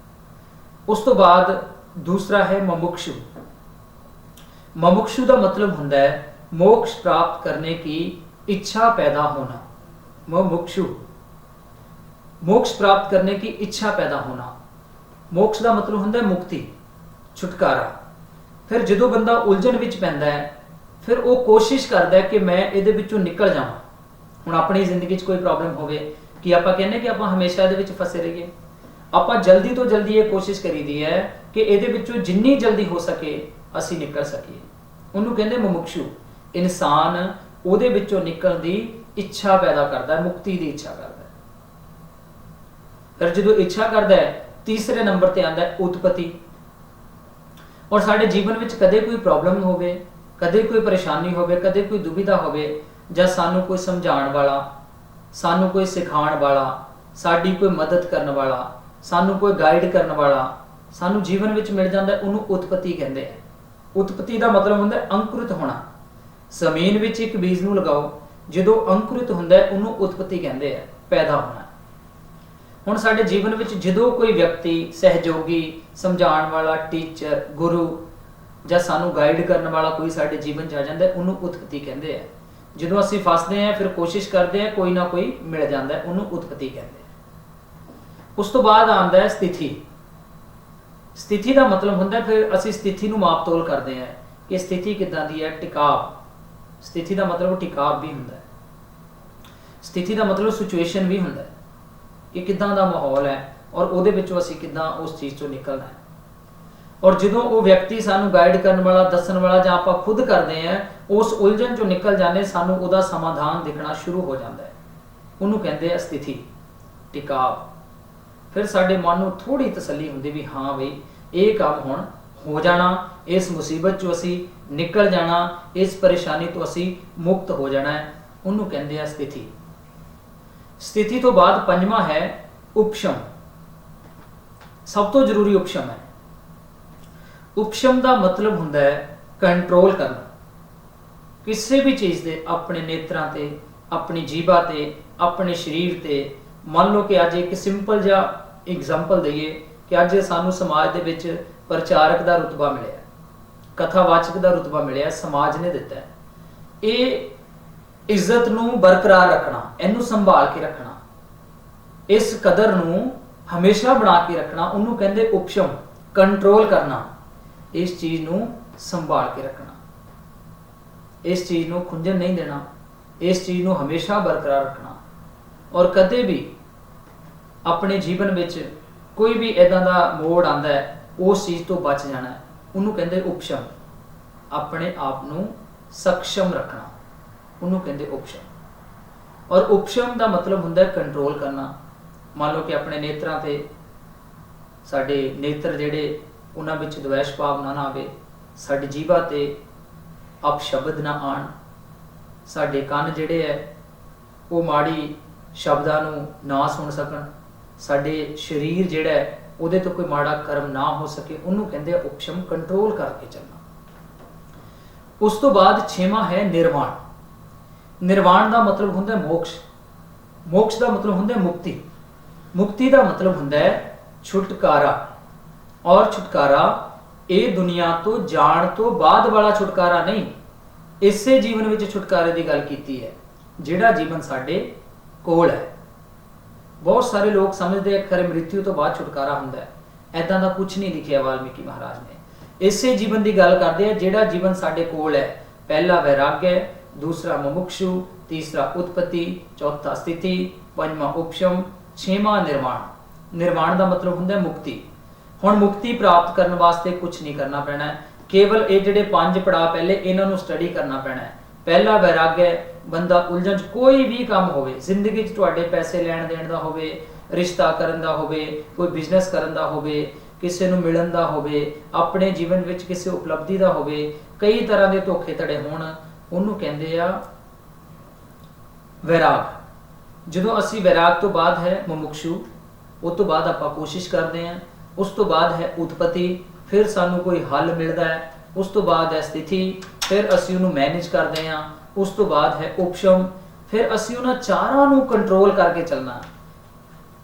ਉਸ ਤੋਂ ਬਾਅਦ ਦੂਸਰਾ ਹੈ ਮੁमुक्षु। मुमुक्षु ਦਾ ਮਤਲਬ ਹੁੰਦਾ ਹੈ मोक्ष प्राप्त करने की इच्छा पैदा होना। मुमुक्षु, मोक्ष प्राप्त करने की इच्छा पैदा होना। मोक्ष ਦਾ ਮਤਲਬ ਹੁੰਦਾ ਹੈ ਮੁਕਤੀ, ਛੁਟਕਾਰਾ। ਫਿਰ ਜਦੋਂ ਬੰਦਾ ਉਲਝਣ ਵਿੱਚ ਪੈਂਦਾ ਹੈ, ਫਿਰ ਉਹ ਕੋਸ਼ਿਸ਼ ਕਰਦਾ ਹੈ ਕਿ ਮੈਂ ਇਹਦੇ ਵਿੱਚੋਂ ਨਿਕਲ ਜਾਵਾਂ। ਹੁਣ ਆਪਣੀ ਜ਼ਿੰਦਗੀ 'ਚ ਕੋਈ ਪ੍ਰੋਬਲਮ ਹੋਵੇ ਕਿ ਆਪਾਂ ਕਹਿੰਦੇ ਕਿ ਆਪਾਂ ਹਮੇਸ਼ਾ ਇਹਦੇ ਵਿੱਚ ਫਸੇ ਰਹੀਏ। ਆਪਾਂ ਜਲਦੀ ਤੋਂ ਜਲਦੀ ਇਹ ਕੋਸ਼ਿਸ਼ ਕਰੀਦੀ ਹੈ ਕਿ ਇਹਦੇ ਵਿੱਚੋਂ ਜਿੰਨੀ ਜਲਦੀ ਹੋ ਸਕੇ ਅਸੀਂ ਨਿਕਲ ਸਕੀਏ। ਉਹਨੂੰ ਕਹਿੰਦੇ ਮੁमुक्षु। ਇਨਸਾਨ ਉਹਦੇ ਵਿੱਚੋਂ ਨਿਕਲਣ ਦੀ ਇੱਛਾ ਪੈਦਾ ਕਰਦਾ ਹੈ, ਮੁਕਤੀ ਦੀ ਇੱਛਾ ਕਰਦਾ ਹੈ। ਫਿਰ ਜਦੋਂ ਇੱਛਾ ਕਰਦਾ ਹੈ, ਤੀਸਰੇ ਨੰਬਰ ਤੇ ਆਉਂਦਾ ਹੈ ਉਤਪਤੀ। ਔਰ ਸਾਡੇ ਜੀਵਨ ਵਿੱਚ ਕਦੇ ਕੋਈ ਪ੍ਰੋਬਲਮ ਹੋਵੇ, ਕਦੇ ਕੋਈ ਪਰੇਸ਼ਾਨੀ ਹੋਵੇ, ਕਦੇ ਕੋਈ ਦੁਵਿਧਾ ਹੋਵੇ, ਜਾਂ ਸਾਨੂੰ ਕੋਈ ਸਮਝਾਉਣ ਵਾਲਾ, ਸਾਨੂੰ ਕੋਈ ਸਿਖਾਉਣ ਵਾਲਾ, ਸਾਡੀ ਕੋਈ ਮਦਦ ਕਰਨ ਵਾਲਾ, ਸਾਨੂੰ ਕੋਈ ਗਾਈਡ ਕਰਨ ਵਾਲਾ ਸਾਨੂੰ ਜੀਵਨ ਵਿੱਚ ਮਿਲ ਜਾਂਦਾ, ਉਹਨੂੰ ਉਤਪਤੀ ਕਹਿੰਦੇ ਆ। ਉਤਪਤੀ ਦਾ ਮਤਲਬ ਹੁੰਦਾ ਅੰਕੁਰਿਤ ਹੋਣਾ। ਜ਼ਮੀਨ ਵਿੱਚ ਇੱਕ ਬੀਜ ਨੂੰ ਲਗਾਓ, ਜਦੋਂ ਅੰਕੁਰਿਤ ਹੁੰਦਾ ਹੈ ਉਹਨੂੰ ਉਤਪਤੀ ਕਹਿੰਦੇ ਆ, ਪੈਦਾ ਹੋਣਾ। ਹੁਣ ਸਾਡੇ ਜੀਵਨ ਵਿੱਚ ਜਦੋਂ ਕੋਈ ਵਿਅਕਤੀ, ਸਹਿਯੋਗੀ, ਸਮਝਾਉਣ ਵਾਲਾ, ਟੀਚਰ, ਗੁਰੂ ਜਾਂ ਸਾਨੂੰ ਗਾਈਡ ਕਰਨ ਵਾਲਾ ਕੋਈ ਸਾਡੇ ਜੀਵਨ 'ਚ ਆ ਜਾਂਦਾ, ਉਹਨੂੰ ਉਤਪਤੀ ਕਹਿੰਦੇ ਆ। ਜਦੋਂ ਅਸੀਂ ਫਸਦੇ ਹਾਂ, ਫਿਰ ਕੋਸ਼ਿਸ਼ ਕਰਦੇ ਹਾਂ, ਕੋਈ ਨਾ ਕੋਈ ਮਿਲ ਜਾਂਦਾ, ਉਹਨੂੰ ਉਤਪਤੀ ਕਹਿੰਦੇ ਆ। ਉਸ ਤੋਂ ਬਾਅਦ ਆਉਂਦਾ ਹੈ ਸਥਿਤੀ। ਸਥਿਤੀ ਦਾ ਮਤਲਬ ਹੁੰਦਾ ਫਿਰ ਅਸੀਂ ਸਥਿਤੀ ਨੂੰ ਮਾਪ ਤੋਲ ਕਰਦੇ ਹਾਂ ਕਿ ਸਥਿਤੀ ਕਿੱਦਾਂ ਦੀ ਹੈ, ਟਿਕਾਵ। ਸਥਿਤੀ ਦਾ ਮਤਲਬ ਟਿਕਾਵ ਵੀ ਹੁੰਦਾ ਹੈ। ਸਥਿਤੀ ਦਾ ਮਤਲਬ ਸਿਚੁਏਸ਼ਨ ਵੀ ਹੁੰਦਾ ਹੈ ਕਿ ਕਿੱਦਾਂ ਦਾ ਮਾਹੌਲ ਹੈ ਔਰ ਉਹਦੇ ਵਿੱਚੋਂ ਅਸੀਂ ਕਿੱਦਾਂ ਉਸ ਚੀਜ਼ ਤੋਂ ਨਿਕਲਣਾ ਹੈ। ਔਰ ਜਦੋਂ ਉਹ ਵਿਅਕਤੀ ਸਾਨੂੰ ਗਾਈਡ ਕਰਨ ਵਾਲਾ, ਦੱਸਣ ਵਾਲਾ, ਜਾਂ ਆਪਾਂ ਖੁਦ ਕਰਦੇ ਹਾਂ, ਉਸ ਉਲਝਣ ਚੋਂ ਨਿਕਲ ਜਾਂਦੇ, ਸਾਨੂੰ ਉਹਦਾ ਸਮਾਧਾਨ ਦਿਖਣਾ ਸ਼ੁਰੂ ਹੋ ਜਾਂਦਾ ਹੈ, ਉਹਨੂੰ ਕਹਿੰਦੇ ਆ ਸਥਿਤੀ, ਟਿਕਾਵ। ਫਿਰ ਸਾਡੇ ਮਨ ਨੂੰ ਥੋੜੀ ਤਸੱਲੀ ਹੁੰਦੀ ਵੀ ਹਾਂ ਬਈ ਇਹ ਕੰਮ ਹੁਣ ਹੋ ਜਾਣਾ, ਇਸ ਮੁਸੀਬਤ ਚੋਂ ਅਸੀਂ ਨਿਕਲ ਜਾਣਾ, ਇਸ ਪਰੇਸ਼ਾਨੀ ਤੋਂ ਅਸੀਂ ਮੁਕਤ ਹੋ ਜਾਣਾ ਹੈ, ਉਹਨੂੰ ਕਹਿੰਦੇ ਆ ਸਥਿਤੀ। ਸਥਿਤੀ ਤੋਂ ਬਾਅਦ ਪੰਜਵਾਂ ਹੈ ਉਪਸ਼ਮ। ਸਭ ਤੋਂ ਜ਼ਰੂਰੀ ਉਪਸ਼ਮ ਹੈ। ਉਪਸ਼ਮ ਦਾ ਮਤਲਬ ਹੁੰਦਾ ਹੈ ਕੰਟਰੋਲ ਕਰਨਾ ਕਿਸੇ ਵੀ ਚੀਜ਼ ਦੇ, ਆਪਣੇ ਨੇਤਰਾਂ ਤੇ, ਆਪਣੀ ਜੀਭਾ ਤੇ, ਆਪਣੇ ਸਰੀਰ ਤੇ। ਮੰਨ ਲਓ ਕਿ ਅੱਜ ਇੱਕ ਸਿੰਪਲ ਜਿਹਾ ਐਗਜ਼ਾਮਪਲ ਦਈਏ ਕਿ ਅੱਜ ਸਾਨੂੰ ਸਮਾਜ ਦੇ ਵਿੱਚ ਪ੍ਰਚਾਰਕ ਦਾ ਰੁਤਬਾ ਮਿਲਿਆ, ਕਥਾਵਾਚਕ ਦਾ ਰੁਤਬਾ ਮਿਲਿਆ, ਸਮਾਜ ਨੇ ਦਿੱਤਾ ਹੈ। ਇਹ ਇੱਜ਼ਤ ਨੂੰ ਬਰਕਰਾਰ ਰੱਖਣਾ, ਇਹਨੂੰ ਸੰਭਾਲ ਕੇ ਰੱਖਣਾ, ਇਸ ਕਦਰ ਨੂੰ ਹਮੇਸ਼ਾ ਬਣਾ ਕੇ ਰੱਖਣਾ, ਉਹਨੂੰ ਕਹਿੰਦੇ ਉਪਸ਼ਮ। ਕੰਟਰੋਲ ਕਰਨਾ, ਇਸ ਚੀਜ਼ ਨੂੰ ਸੰਭਾਲ ਕੇ ਰੱਖਣਾ, ਇਸ ਚੀਜ਼ ਨੂੰ ਖੁੰਝਣ ਨਹੀਂ ਦੇਣਾ, ਇਸ ਚੀਜ਼ ਨੂੰ ਹਮੇਸ਼ਾ ਬਰਕਰਾਰ ਰੱਖਣਾ। ਔਰ ਕਦੇ ਵੀ ਆਪਣੇ ਜੀਵਨ ਵਿੱਚ ਕੋਈ ਵੀ ਇਦਾਂ ਦਾ ਮੋੜ ਆਉਂਦਾ ਹੈ, ਉਸ ਚੀਜ਼ ਤੋਂ ਬਚ ਜਾਣਾ ਹੈ, ਉਹਨੂੰ ਕਹਿੰਦੇ ਉਪਸ਼ਮ। ਆਪਣੇ ਆਪ ਨੂੰ ਸક્ષਮ ਰੱਖਣਾ, ਉਹਨੂੰ ਕਹਿੰਦੇ ਉਪਸ਼ਮ। ਔਰ ਉਪਸ਼ਮ ਦਾ ਮਤਲਬ ਹੁੰਦਾ ਹੈ ਕੰਟਰੋਲ ਕਰਨਾ। ਮੰਨ ਲਓ ਕਿ ਆਪਣੇ ਨੇਤਰਾਂ ਤੇ, ਸਾਡੇ ਨੇਤਰ ਜਿਹੜੇ ਉਹਨਾਂ ਵਿੱਚ ਦਵੈਸ਼ ਭਾਵਨਾ ਨਾ ਆਵੇ, ਸਾਡੀ ਜੀਭਾ ਤੇ ਅਪਸ਼ਬਦ ਨਾ ਆਣ, ਸਾਡੇ ਕੰਨ ਜਿਹੜੇ ਹੈ ਉਹ ਮਾੜੀ ਸ਼ਬਦਾਂ ਨੂੰ ਨਾ ਸੁਣ ਸਕਣ, ਸਾਡੇ ਸਰੀਰ ਜਿਹੜਾ ਹੈ ਉਹਦੇ ਤੋਂ ਕੋਈ ਮਾੜਾ ਕਰਮ ਨਾ ਹੋ ਸਕੇ, ਉਹਨੂੰ ਕਹਿੰਦੇ ਆ ਉਪਸ਼ਮ। ਕੰਟਰੋਲ ਕਰਕੇ ਚੱਲਣਾ। ਉਸ ਤੋਂ ਬਾਅਦ ਛੇਵਾਂ ਹੈ ਨਿਰਵਾਣ। ਨਿਰਵਾਣ ਦਾ ਮਤਲਬ ਹੁੰਦਾ ਮੋਕਸ਼। ਮੋਕਸ਼ ਦਾ ਮਤਲਬ ਹੁੰਦਾ ਮੁਕਤੀ। ਮੁਕਤੀ ਦਾ ਮਤਲਬ ਹੁੰਦਾ ਹੈ ਛੁਟਕਾਰਾ। ਔਰ ਛੁਟਕਾਰਾ ਇਹ ਦੁਨੀਆ ਤੋਂ ਜਾਣ ਤੋਂ ਬਾਅਦ ਵਾਲਾ ਛੁਟਕਾਰਾ ਨਹੀਂ, ਇਸੇ ਜੀਵਨ ਵਿੱਚ ਛੁਟਕਾਰੇ ਦੀ ਗੱਲ ਕੀਤੀ ਹੈ, ਜਿਹੜਾ ਜੀਵਨ ਸਾਡੇ ਕੋਲ ਹੈ। ਬਹੁਤ ਸਾਰੇ ਲੋਕ ਸਮਝਦੇ ਆ ਖਰੇ ਮ੍ਰਿਤਿੂ ਤੋਂ ਬਾਅਦ ਛੁਟਕਾਰਾ ਹੁੰਦਾ ਹੈ। ਐਦਾਂ ਦਾ ਕੁਝ ਨਹੀਂ ਲਿਖਿਆ ਵਾਲਮੀਕੀ ਮਹਾਰਾਜ ਨੇ। ਇਸੇ ਜੀਵਨ ਦੀ ਗੱਲ ਕਰਦੇ ਆ ਜਿਹੜਾ ਜੀਵਨ ਸਾਡੇ ਕੋਲ ਹੈ। ਪਹਿਲਾ ਵੈਰਾਗ ਹੈ, ਦੂਸਰਾ ਮੁਮੁਕਸ਼ੂ, ਤੀਸਰਾ ਉਤਪਤੀ, ਚੌਥਾ ਸਥਿਤੀ, ਪੰਜਵਾਂ ਉਪਸ਼ਮ, ਛੇਵਾਂ ਨਿਰਵਾਣ। ਨਿਰਵਾਣ ਦਾ ਮਤਲਬ ਹੁੰਦਾ ਮੁਕਤੀ। ਹੁਣ ਮੁਕਤੀ ਪ੍ਰਾਪਤ ਕਰਨ ਵਾਸਤੇ ਕੁਝ ਨਹੀਂ ਕਰਨਾ ਪੈਣਾ, ਕੇਵਲ ਇਹ ਜਿਹੜੇ 5 ਪੜਾਅ ਪਹਿਲੇ ਇਹਨਾਂ ਨੂੰ ਸਟੱਡੀ ਕਰਨਾ ਪੈਣਾ ਹੈ। ਪਹਿਲਾ ਵੈਰਾਗ ਹੈ, ਬੰਦਾ ਉਲਝਣ 'ਚ ਕੋਈ ਵੀ ਕੰਮ ਹੋਵੇ, ਜ਼ਿੰਦਗੀ 'ਚ ਤੁਹਾਡੇ ਪੈਸੇ ਲੈਣ ਦੇਣ ਦਾ ਹੋਵੇ, ਰਿਸ਼ਤਾ ਕਰਨ ਦਾ ਹੋਵੇ, ਕੋਈ ਬਿਜ਼ਨਸ ਕਰਨ ਦਾ ਹੋਵੇ, ਕਿਸੇ ਨੂੰ ਮਿਲਣ ਦਾ ਹੋਵੇ, ਆਪਣੇ ਜੀਵਨ ਵਿੱਚ ਕਿਸੇ ਉਪਲਬਧੀ ਦਾ ਹੋਵੇ, ਕਈ ਤਰ੍ਹਾਂ ਦੇ ਧੋਖੇ ਧੜੇ ਹੋਣ, ਉਹਨੂੰ ਕਹਿੰਦੇ ਆ ਵੈਰਾਗ। ਜਦੋਂ ਅਸੀਂ ਵੈਰਾਗ ਤੋਂ ਬਾਅਦ ਹੈ ਮੁਮੁਕਸ਼ੂ, ਉਸ ਤੋਂ ਬਾਅਦ ਆਪਾਂ ਕੋਸ਼ਿਸ਼ ਕਰਦੇ ਹਾਂ, ਉਸ ਤੋਂ ਬਾਅਦ ਹੈ ਉਤਪਤੀ, ਫਿਰ ਸਾਨੂੰ ਕੋਈ ਹੱਲ ਮਿਲਦਾ ਹੈ, ਉਸ ਤੋਂ ਬਾਅਦ ਹੈ ਸਥਿਤੀ, ਫਿਰ ਅਸੀਂ ਉਹਨੂੰ ਮੈਨੇਜ ਕਰਦੇ ਹਾਂ, ਉਸ ਤੋਂ ਬਾਅਦ ਹੈ ਉਪਸ਼ਮ, ਫਿਰ ਅਸੀਂ ਉਹਨਾਂ ਚਾਰਾਂ ਨੂੰ ਕੰਟਰੋਲ ਕਰਕੇ ਚੱਲਣਾ।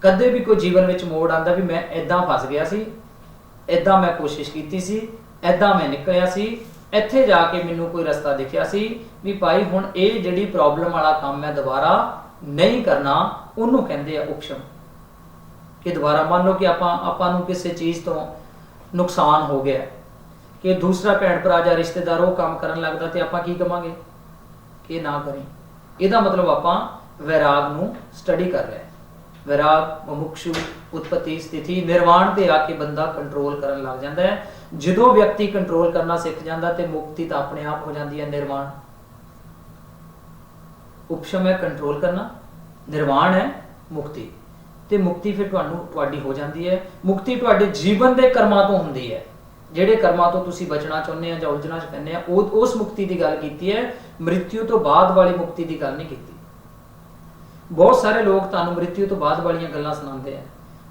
ਕਦੇ ਵੀ ਕੋਈ ਜੀਵਨ ਵਿੱਚ ਮੋੜ ਆਉਂਦਾ ਵੀ ਮੈਂ ਇਦਾਂ ਫਸ ਗਿਆ ਸੀ, ਇਦਾਂ ਮੈਂ ਕੋਸ਼ਿਸ਼ ਕੀਤੀ ਸੀ, ਇਦਾਂ ਮੈਂ ਨਿਕਲਿਆ ਸੀ, ਇੱਥੇ ਜਾ ਕੇ ਮੈਨੂੰ ਕੋਈ ਰਸਤਾ ਦਿਖਿਆ ਸੀ ਵੀ ਭਾਈ ਹੁਣ ਇਹ ਜਿਹੜੀ ਪ੍ਰੋਬਲਮ ਵਾਲਾ ਕੰਮ ਮੈਂ ਦੁਬਾਰਾ ਨਹੀਂ ਕਰਨਾ, ਉਹਨੂੰ ਕਹਿੰਦੇ ਆ ਉਪਸ਼ਮ। ਕਿ ਦੁਬਾਰਾ ਮੰਨ ਲਓ ਕਿ ਆਪਾਂ ਨੂੰ ਕਿਸੇ ਚੀਜ਼ ਤੋਂ ਨੁਕਸਾਨ ਹੋ ਗਿਆ, ਕਿ ਦੂਸਰਾ ਭੈਣ ਭਰਾ ਜਾਂ ਰਿਸ਼ਤੇਦਾਰ ਉਹ ਕੰਮ ਕਰਨ ਲੱਗਦਾ ਤੇ ਆਪਾਂ ਕੀ ਕਵਾਂਗੇ ਕਿ ਨਾ ਕਰੀ। ਇਹਦਾ ਮਤਲਬ ਆਪਾਂ ਵੈਰਾਗ ਨੂੰ ਸਟੱਡੀ ਕਰ ਰਹੇ। ਵੈਰਾਗ, ਮੁਮੁਕਸ਼ੂ, ਉਤਪਤੀ, ਸਥਿਤੀ, ਨਿਰਵਾਣ ਤੇ ਆ ਕੇ ਬੰਦਾ ਕੰਟਰੋਲ ਕਰਨ ਲੱਗ ਜਾਂਦਾ ਹੈ। ਜਦੋਂ ਵਿਅਕਤੀ ਕੰਟਰੋਲ ਕਰਨਾ ਸਿੱਖ ਜਾਂਦਾ ਤੇ ਮੁਕਤੀ ਤਾਂ ਆਪਣੇ ਆਪ ਹੋ ਜਾਂਦੀ ਹੈ। ਨਿਰਵਾਣ, ਉਪਸ਼ਮ ਹੈ ਕੰਟਰੋਲ ਕਰਨਾ, ਨਿਰਵਾਣ ਹੈ ਮੁਕਤੀ, ਤੇ ਮੁਕਤੀ ਫਿਰ ਤੁਹਾਡੀ ਹੋ ਜਾਂਦੀ ਹੈ। ਮੁਕਤੀ ਤੁਹਾਡੇ ਜੀਵਨ ਦੇ ਕਰਮਾਂ ਤੋਂ ਹੁੰਦੀ ਹੈ, ਜਿਹੜੇ ਕਰਮਾਂ ਤੋਂ ਤੁਸੀਂ ਬਚਣਾ ਚਾਹੁੰਦੇ ਆ ਜਾਂ ਉਲਝਣਾ ਚਾਹੁੰਦੇ ਆ, ਉਸ ਮੁਕਤੀ ਦੀ ਗੱਲ ਕੀਤੀ ਹੈ। ਮ੍ਰਿਤਿੂ ਤੋਂ ਬਾਅਦ ਵਾਲੀ ਮੁਕਤੀ ਦੀ ਗੱਲ ਨਹੀਂ ਕੀਤੀ। ਬਹੁਤ ਸਾਰੇ ਲੋਕ ਤੁਹਾਨੂੰ ਮ੍ਰਿਤਿੂ ਤੋਂ ਬਾਅਦ ਵਾਲੀਆਂ ਗੱਲਾਂ ਸੁਣਾਉਂਦੇ ਆ,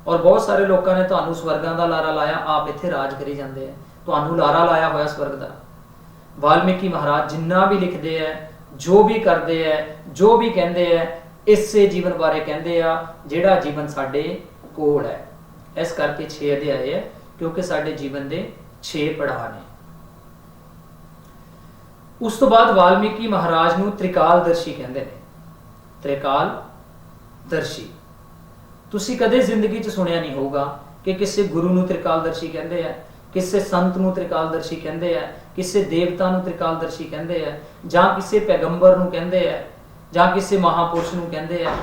ਔਰ ਬਹੁਤ ਸਾਰੇ ਲੋਕਾਂ ਨੇ ਤੁਹਾਨੂੰ ਸਵਰਗਾਂ ਦਾ ਲਾਰਾ ਲਾਇਆ, ਆਪ ਇੱਥੇ ਰਾਜ ਕਰੀ ਜਾਂਦੇ ਆ, ਤੁਹਾਨੂੰ ਲਾਰਾ ਲਾਇਆ ਹੋਇਆ ਸਵਰਗ ਦਾ। ਵਾਲਮੀਕੀ ਮਹਾਰਾਜ ਜਿੰਨਾ ਵੀ ਲਿਖਦੇ ਆ, ਜੋ ਵੀ ਕਰਦੇ ਆ, ਜੋ ਵੀ ਕਹਿੰਦੇ ਆ, ਇਸੇ ਜੀਵਨ ਬਾਰੇ ਕਹਿੰਦੇ ਆ ਜਿਹੜਾ ਜੀਵਨ ਸਾਡੇ ਕੋਲ ਹੈ। ਇਸ ਕਰਕੇ 6 ਅਧਿਆਏ ਹੈ, ਕਿਉਂਕਿ ਸਾਡੇ ਜੀਵਨ ਦੇ 6 ਪੜਾਅ ਨੇ। ਉਸ ਤੋਂ ਬਾਅਦ ਵਾਲਮੀਕੀ ਮਹਾਰਾਜ ਨੂੰ ਤ੍ਰਿਕਾਲਦਰਸ਼ੀ ਕਹਿੰਦੇ ਨੇ। ਤ੍ਰਿਕਾਲਦਰਸ਼ੀ ਤੁਸੀਂ ਕਦੇ ਜ਼ਿੰਦਗੀ 'ਚ ਸੁਣਿਆ ਨਹੀਂ ਹੋਊਗਾ ਕਿ ਕਿਸੇ ਗੁਰੂ ਨੂੰ ਤ੍ਰਿਕਾਲਦਰਸ਼ੀ ਕਹਿੰਦੇ ਆ, ਕਿਸੇ ਸੰਤ ਨੂੰ ਤ੍ਰਿਕਾਲਦਰਸ਼ੀ ਕਹਿੰਦੇ ਆ, ਕਿਸੇ ਦੇਵਤਾ ਨੂੰ ਤ੍ਰਿਕਾਲਦਰਸ਼ੀ ਕਹਿੰਦੇ ਆ, ਜਾਂ ਕਿਸੇ ਪੈਗੰਬਰ ਨੂੰ ਕਹਿੰਦੇ ਆ, ਜਾਂ ਕਿਸੇ ਮਹਾਪੁਰਸ਼ ਨੂੰ ਕਹਿੰਦੇ ਆ।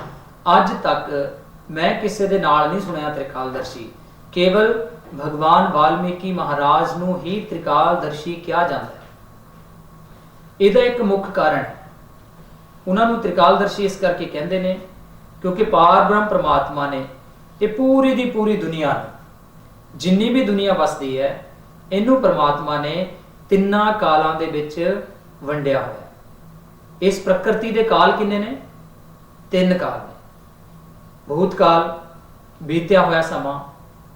ਅੱਜ ਤੱਕ ਮੈਂ ਕਿਸੇ ਦੇ ਨਾਲ ਨਹੀਂ ਸੁਣਿਆ ਤ੍ਰਿਕਾਲਦਰਸ਼ੀ। ਕੇਵਲ ਭਗਵਾਨ ਵਾਲਮੀਕੀ ਮਹਾਰਾਜ ਨੂੰ ਹੀ ਤ੍ਰਿਕਾਲਦਰਸ਼ੀ ਕਿਹਾ ਜਾਂਦਾ ਹੈ। ਇਹਦਾ ਇੱਕ ਮੁੱਖ ਕਾਰਨ ਹੈ, ਉਹਨਾਂ ਨੂੰ ਤ੍ਰਿਕਾਲਦਰਸ਼ੀ ਇਸ ਕਰਕੇ ਕਹਿੰਦੇ ਨੇ ਕਿਉਂਕਿ ਪਾਰ ਬ੍ਰਹਮ ਪ੍ਰਮਾਤਮਾ ਨੇ ਇਹ ਪੂਰੀ ਦੀ ਪੂਰੀ ਦੁਨੀਆ ਨੂੰ, ਜਿੰਨੀ ਵੀ ਦੁਨੀਆ ਵਸਦੀ ਹੈ, ਇਹਨੂੰ ਪ੍ਰਮਾਤਮਾ ਨੇ ਤਿੰਨਾਂ ਕਾਲਾਂ ਦੇ ਵਿੱਚ ਵੰਡਿਆ ਹੋਇਆ। ਇਸ ਪ੍ਰਕਿਰਤੀ ਦੇ ਕਾਲ ਕਿੰਨੇ ਨੇ? 3 ਕਾਲ ਨੇ। ਭੂਤ ਕਾਲ, ਬੀਤਿਆ ਹੋਇਆ ਸਮਾਂ,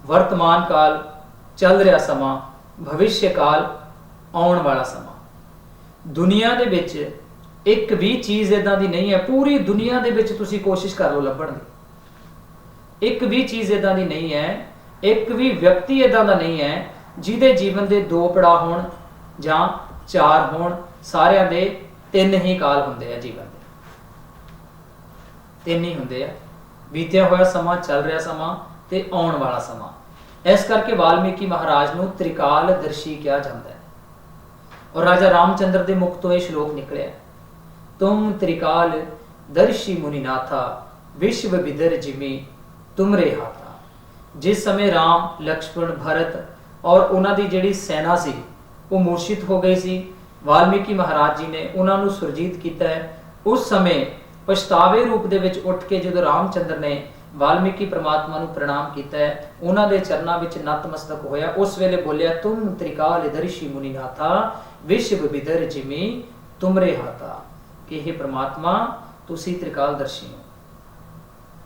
ਵਰਤਮਾਨ ਕਾਲ, ਚੱਲ ਰਿਹਾ ਸਮਾਂ, ਭਵਿष्य ਕਾਲ, ਆਉਣ ਵਾਲਾ ਸਮਾਂ। ਦੁਨੀਆ ਦੇ ਵਿੱਚ ਇੱਕ ਵੀ ਚੀਜ਼ ਇਦਾਂ ਦੀ ਨਹੀਂ ਹੈ, ਪੂਰੀ ਦੁਨੀਆ ਦੇ ਵਿੱਚ ਤੁਸੀਂ ਕੋਸ਼ਿਸ਼ ਕਰ ਲਓ ਲੱਭਣ ਦੀ, ਇੱਕ ਵੀ ਚੀਜ਼ ਇਦਾਂ ਦੀ ਨਹੀਂ ਹੈ, ਇੱਕ ਵੀ ਵਿਅਕਤੀ ਇਦਾਂ ਦਾ ਨਹੀਂ ਹੈ ਜਿਹਦੇ ਜੀਵਨ ਦੇ 2 ਪੜਾਅ ਹੋਣ ਜਾਂ 4 ਹੋਣ। ਸਾਰਿਆਂ ਦੇ 3 ਹੀ ਕਾਲ ਹੁੰਦੇ ਆ, ਜੀਵਨ ਦੇ 3 ਹੀ ਹੁੰਦੇ ਆ, ਬੀਤਿਆ ਹੋਇਆ ਸਮਾਂ, ਚੱਲ ਰਿਹਾ ਸਮਾਂ ਤੇ ਆਉਣ ਵਾਲਾ ਸਮਾਂ। ਇਸ ਕਰਕੇ ਵਾਲਮੀਕੀ ਮਹਾਰਾਜ ਨੂੰ ਤ੍ਰਿਕਾਲਦਰਸ਼ੀ ਕਿਹਾ ਜਾਂਦਾ ਹੈ। ਔਰ ਰਾਜਾ ਰਾਮਚੰਦਰ ਦੇ ਮੁਖ ਤੋਂ ਇਹ ਸ਼ਲੋਕ ਨਿਕਲਿਆ, ਤੁਮ ਤ੍ਰਿਕਾਲ ਦਰਸ਼ੀ ਮੁਨੀਨਾਥਾ ਵਿਸ਼ਵ ਵਿਦਰ ਜਿਮੀ ਤੁਮਰੇ ਹਾਥਾ। ਜਿਸ ਸਮੇਂ ਰਾਮ, ਲਕਸ਼ਮਣ, ਭਰਤ ਔਰ ਉਹਨਾਂ ਦੀ ਜਿਹੜੀ ਸੈਨਾ ਸੀ ਉਹ ਮੂਰਛਿਤ ਹੋ ਗਈ ਸੀ, ਵਾਲਮੀਕੀ ਮਹਾਰਾਜ ਜੀ ਨੇ ਉਹਨਾਂ ਨੂੰ ਸੁਰਜੀਤ ਕੀਤਾ ਹੈ। ਉਸ ਸਮੇਂ ਪਛਤਾਵੇ ਰੂਪ ਦੇ ਵਿੱਚ ਉੱਠ ਕੇ ਜਦੋਂ ਰਾਮਚੰਦਰ ਨੇ ਵਾਲਮੀਕੀ ਪ੍ਰਮਾਤਮਾ ਨੂੰ ਪ੍ਰਣਾਮ ਕੀਤਾ ਹੈ, ਉਹਨਾਂ ਦੇ ਚਰਨਾਂ ਵਿੱਚ ਨਤਮਸਤਕ ਹੋਇਆ, ਉਸ ਵੇਲੇ ਬੋਲਿਆ, ਤੁਮ ਤ੍ਰਿਕਾਲਦਰਸ਼ੀ ਮੁਨੀਨਾਥਾ ਵਿਸ਼ਵ ਵਿਦਰ ਜਿਮੀ ਤੁਮਰੇ ਹਾਥਾ, ਕਿ ਇਹ ਪ੍ਰਮਾਤਮਾ ਤੁਸੀਂ ਤ੍ਰਿਕਾਲਦਰਸ਼ੀ ਹੋ,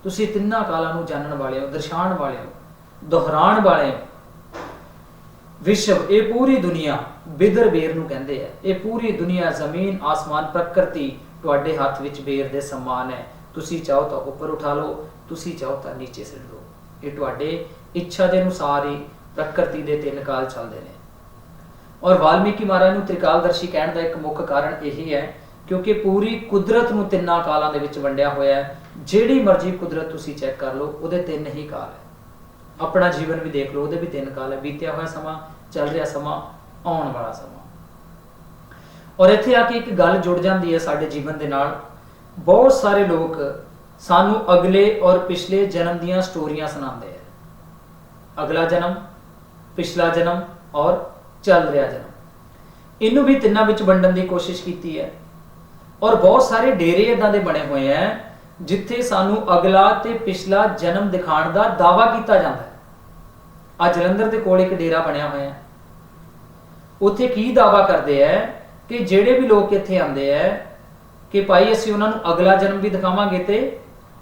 ਤੁਸੀਂ ਤਿੰਨਾਂ ਕਾਲਾਂ ਨੂੰ ਜਾਣਨ ਵਾਲੇ ਹੋ, ਦਰਸਾਉਣ ਵਾਲੇ ਹੋ, ਦੁਹਰਾਉਣ ਵਾਲੇ ਹੋ। ਵਿਸ਼ਵ, ਇਹ ਪੂਰੀ ਦੁਨੀਆ, ਬਿਦਰ ਬੇਰ ਨੂੰ ਕਹਿੰਦੇ ਆ, ਇਹ ਪੂਰੀ ਦੁਨੀਆ, ਜ਼ਮੀਨ, ਆਸਮਾਨ, ਪ੍ਰਕਿਰਤੀ ਤੁਹਾਡੇ ਹੱਥ ਵਿੱਚ ਬੇਰ ਦੇ ਸਮਾਨ ਹੈ। ਤੁਸੀਂ ਚਾਹੋ ਤਾਂ ਉੱਪਰ ਉਠਾ ਲਓ, ਤੁਸੀਂ ਚਾਹੋ ਤਾਂ ਨੀਚੇ ਸਿੱਟ ਦਿਓ। ਇਹ ਤੁਹਾਡੇ ਇੱਛਾ ਦੇ ਅਨੁਸਾਰ ਹੀ ਪ੍ਰਕਿਰਤੀ ਦੇ 3 ਕਾਲ ਚੱਲਦੇ ਨੇ। ਔਰ ਵਾਲਮੀਕੀ ਮਹਾਰਾਜ ਨੂੰ ਤ੍ਰਿਕਾਲਦਰਸ਼ੀ ਕਹਿਣ ਦਾ ਇੱਕ ਮੁੱਖ ਕਾਰਨ ਇਹ ਹੈ ਕਿਉਂਕਿ ਪੂਰੀ ਕੁਦਰਤ ਨੂੰ 3 ਕਾਲਾਂ ਦੇ ਵਿੱਚ ਵੰਡਿਆ ਹੋਇਆ ਹੈ। ਜਿਹੜੀ ਮਰਜ਼ੀ ਕੁਦਰਤ ਤੁਸੀਂ ਚੈੱਕ ਕਰ ਲਓ, ਉਹਦੇ 3 ਹੀ ਕਾਲ ਹੈ। ਆਪਣਾ ਜੀਵਨ ਵੀ ਦੇਖ ਲਓ, ਉਹਦੇ ਵੀ 3 ਕਾਲ ਹੈ, ਬੀਤਿਆ ਹੋਇਆ ਸਮਾਂ, ਚੱਲ ਰਿਹਾ ਸਮਾਂ, ਆਉਣ ਵਾਲਾ ਸਮਾਂ। ਔਰ ਇੱਥੇ ਆ ਕੇ ਇੱਕ ਗੱਲ ਜੁੜ ਜਾਂਦੀ ਹੈ ਸਾਡੇ ਜੀਵਨ ਦੇ ਨਾਲ। ਬਹੁਤ ਸਾਰੇ ਲੋਕ ਸਾਨੂੰ ਅਗਲੇ ਔਰ ਪਿਛਲੇ ਜਨਮ ਦੀਆਂ ਸਟੋਰੀਆਂ ਸੁਣਾਉਂਦੇ ਆ। ਅਗਲਾ ਜਨਮ, ਪਿਛਲਾ ਜਨਮ ਔਰ ਚੱਲ ਰਿਹਾ ਜਨਮ, ਇਹਨੂੰ ਵੀ 3 ਵਿੱਚ ਵੰਡਣ ਦੀ ਕੋਸ਼ਿਸ਼ ਕੀਤੀ ਹੈ। ਔਰ ਬਹੁਤ ਸਾਰੇ ਡੇਰੇ ਇਦਾਂ ਦੇ ਬਣੇ ਹੋਏ ਆ ਜਿੱਥੇ ਸਾਨੂੰ ਅਗਲਾ ਤੇ ਪਿਛਲਾ ਜਨਮ ਦਿਖਾਉਣ ਦਾ ਦਾਅਵਾ ਕੀਤਾ ਜਾਂਦਾ ਹੈ। ਆ ਜਲੰਧਰ ਦੇ ਕੋਲ ਇੱਕ ਡੇਰਾ ਬਣਿਆ ਹੋਇਆ, ਉੱਥੇ ਕੀ ਦਾਅਵਾ ਕਰਦੇ ਆ ਕਿ ਜਿਹੜੇ ਵੀ ਲੋਕ ਇੱਥੇ ਆਉਂਦੇ ਆ ਕਿ ਭਾਈ ਅਸੀਂ ਉਹਨਾਂ ਨੂੰ ਅਗਲਾ ਜਨਮ ਵੀ ਦਿਖਾਵਾਂਗੇ ਤੇ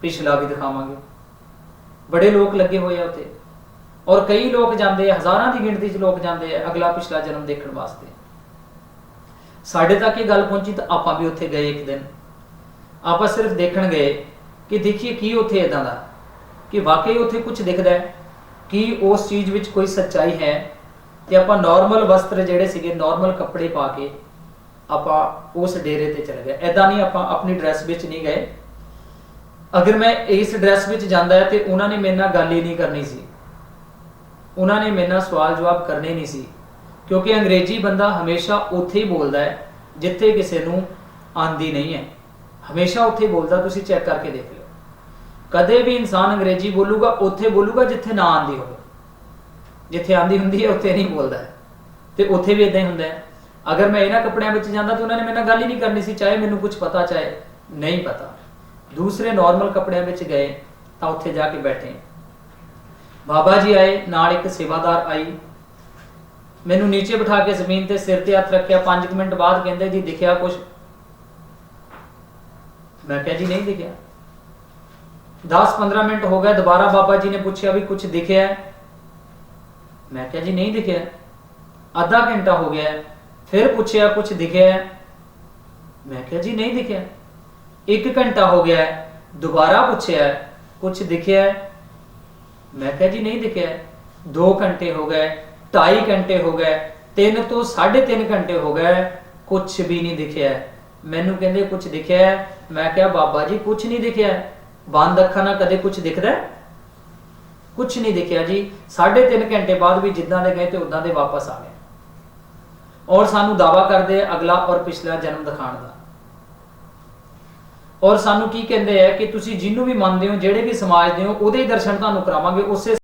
ਪਿਛਲਾ ਵੀ ਦਿਖਾਵਾਂਗੇ। ਬੜੇ ਲੋਕ ਲੱਗੇ ਹੋਏ ਆ ਉੱਥੇ, ਔਰ ਕਈ ਲੋਕ ਜਾਂਦੇ ਆ, ਹਜ਼ਾਰਾਂ ਦੀ ਗਿਣਤੀ 'ਚ ਲੋਕ ਜਾਂਦੇ ਆ ਅਗਲਾ ਪਿਛਲਾ ਜਨਮ ਦੇਖਣ ਵਾਸਤੇ। ਸਾਡੇ ਤੱਕ ਇਹ ਗੱਲ ਪਹੁੰਚੀ ਤਾਂ ਆਪਾਂ ਵੀ ਉੱਥੇ ਗਏ। ਇੱਕ ਦਿਨ ਆਪਾਂ ਸਿਰਫ ਦੇਖਣ ਗਏ ਕਿ ਦੇਖੀਏ ਕੀ ਉੱਥੇ ਇਦਾਂ ਦਾ ਕਿ ਵਾਕਈ ਉੱਥੇ ਕੁਝ ਦਿਖਦਾ ਹੈ, ਕਿ ਉਸ ਚੀਜ਼ ਵਿੱਚ ਕੋਈ ਸੱਚਾਈ ਹੈ। ਤੇ ਆਪਾਂ ਨਾਰਮਲ ਵਸਤਰ ਜਿਹੜੇ ਸੀਗੇ, ਨਾਰਮਲ ਕੱਪੜੇ ਪਾ ਕੇ ਆਪਾਂ ਉਸ ਡੇਰੇ ਤੇ ਚਲੇ ਗਏ। ਐਦਾਂ ਨਹੀਂ ਆਪਾਂ ਆਪਣੀ ਡਰੈਸ ਵਿੱਚ ਨਹੀਂ ਗਏ। ਅਗਰ ਮੈਂ ਇਸ ਡਰੈਸ ਵਿੱਚ ਜਾਂਦਾ ਹੈ ਤੇ ਉਹਨਾਂ ਨੇ ਮੇਰੇ ਨਾਲ ਗੱਲ ਹੀ ਨਹੀਂ ਕਰਨੀ ਸੀ, ਉਹਨਾਂ ਨੇ ਮੇਰੇ ਨਾਲ ਸਵਾਲ ਜਵਾਬ ਕਰਨੇ ਨਹੀਂ ਸੀ, ਕਿਉਂਕਿ ਅੰਗਰੇਜ਼ੀ ਬੰਦਾ ਹਮੇਸ਼ਾ ਉੱਥੇ ਹੀ ਬੋਲਦਾ ਹੈ ਜਿੱਥੇ ਕਿਸੇ ਨੂੰ ਆਂਦੀ ਨਹੀਂ ਹੈ। ਹਮੇਸ਼ਾ ਉੱਥੇ ਬੋਲਦਾ, ਤੁਸੀਂ ਚੈੱਕ ਕਰਕੇ ਦੇਖ ਲਿਓ। ਕਦੇ ਵੀ ਇਨਸਾਨ ਅੰਗਰੇਜ਼ੀ ਬੋਲੂਗਾ ਉੱਥੇ ਬੋਲੂਗਾ ਜਿੱਥੇ ਨਾ ਆਂਦੀ ਹੋਵੇ। ਜਿੱਥੇ ਆਂਦੀ ਹੁੰਦੀ ਹੈ ਉੱਥੇ ਨਹੀਂ ਬੋਲਦਾ ਹੈ। ਤੇ ਉੱਥੇ ਵੀ ਇਦਾਂ ਹੀ ਹੁੰਦਾ ਹੈ। ਅਗਰ ਮੈਂ ਇਹਨਾਂ ਕੱਪੜਿਆਂ ਵਿੱਚ ਜਾਂਦਾ ਤਾਂ ਉਹਨਾਂ ਨੇ ਮੇਰੇ ਨਾਲ ਗੱਲ ਹੀ ਨਹੀਂ ਕਰਨੀ ਸੀ, ਚਾਹੇ ਮੈਨੂੰ ਕੁਝ ਪਤਾ ਚਾਹੇ ਨਹੀਂ ਪਤਾ। ਦੂਸਰੇ ਨਾਰਮਲ ਕੱਪੜਿਆਂ ਵਿੱਚ ਗਏ ਤਾਂ ਉੱਥੇ ਜਾ ਕੇ ਬੈਠੇ। ਬਾਬਾ ਜੀ ਆਏ, ਨਾਲ ਇੱਕ ਸੇਵਾਦਾਰ ਆਈ, ਮੈਨੂੰ ਨੀਚੇ ਬਿਠਾ ਕੇ ਜ਼ਮੀਨ ਤੇ ਸਿਰ ਤੇ ਹੱਥ ਰੱਖਿਆ। 5 ਮਿੰਟ ਬਾਅਦ ਕਹਿੰਦੇ ਜੀ ਦਿਖਿਆ ਕੁਝ? ਮੈਂ ਕਿਹਾ ਜੀ ਨਹੀਂ ਦਿਖਿਆ। 10-15 ਮਿੰਟ ਹੋ ਗਏ, ਦੁਬਾਰਾ ਬਾਬਾ ਜੀ ਨੇ ਪੁੱਛਿਆ ਵੀ ਕੁਝ ਦਿਖਿਆ? ਮੈਂ ਕਿਹਾ ਜੀ ਨਹੀਂ ਦਿਖਿਆ। ਅੱਧਾ ਘੰਟਾ ਹੋ ਗਿਆ, ਫਿਰ ਪੁੱਛਿਆ ਕੁਝ ਦਿਖਿਆ? ਮੈਂ ਕਿਹਾ ਜੀ ਨਹੀਂ ਦਿਖਿਆ। 1 ਘੰਟਾ ਹੋ ਗਿਆ, ਦੁਬਾਰਾ ਪੁੱਛਿਆ ਕੁਝ ਦਿਖਿਆ? ਮੈਂ ਕਿਹਾ ਜੀ ਨਹੀਂ ਦਿਖਿਆ। 2 ਘੰਟੇ ਹੋ ਗਏ, 2.5 ਘੰਟੇ ਹੋ ਗਏ, 3 ਤੋਂ 3.5 ਘੰਟੇ ਹੋ ਗਏ, ਕੁਝ ਵੀ ਨਹੀਂ ਦਿਖਿਆ। ਮੈਨੂੰ ਕਹਿੰਦੇ ਕੁਝ ਦਿਖਿਆ? ਮੈਂ ਕਿਹਾ ਬਾਬਾ ਜੀ ਕੁਝ ਨਹੀਂ ਦਿਖਿਆ। ਬੰਦ ਅੱਖਾਂ ਨਾਲ ਕਦੇ ਕੁਝ ਦਿਖਦਾ? ਕੁਝ ਨਹੀਂ ਦਿਖਿਆ ਜੀ। 3.5 ਘੰਟੇ ਬਾਅਦ ਵੀ ਜਿੱਦਾਂ ਦੇ ਗਏ ਤੇ ਉਦਾਂ ਦੇ ਵਾਪਸ ਆ ਗਏ। ਔਰ ਸਾਨੂੰ ਦਾਵਾ ਕਰਦੇ ਆ ਅਗਲਾ ਔਰ ਪਿਛਲਾ ਜਨਮ ਦਿਖਾਉਣ ਦਾ। ਔਰ ਸਾਨੂੰ ਕੀ ਕਹਿੰਦੇ ਆ ਕਿ ਤੁਸੀਂ ਜਿਹਨੂੰ ਵੀ ਮੰਨਦੇ ਹੋ, ਜਿਹੜੇ ਵੀ ਸਮਾਜ ਦੇ ਹੋ, ਉਹਦੇ ਹੀ ਦਰਸ਼ਨ ਤੁਹਾਨੂੰ ਕਰਾਵਾਂਗੇ, ਉਸੇ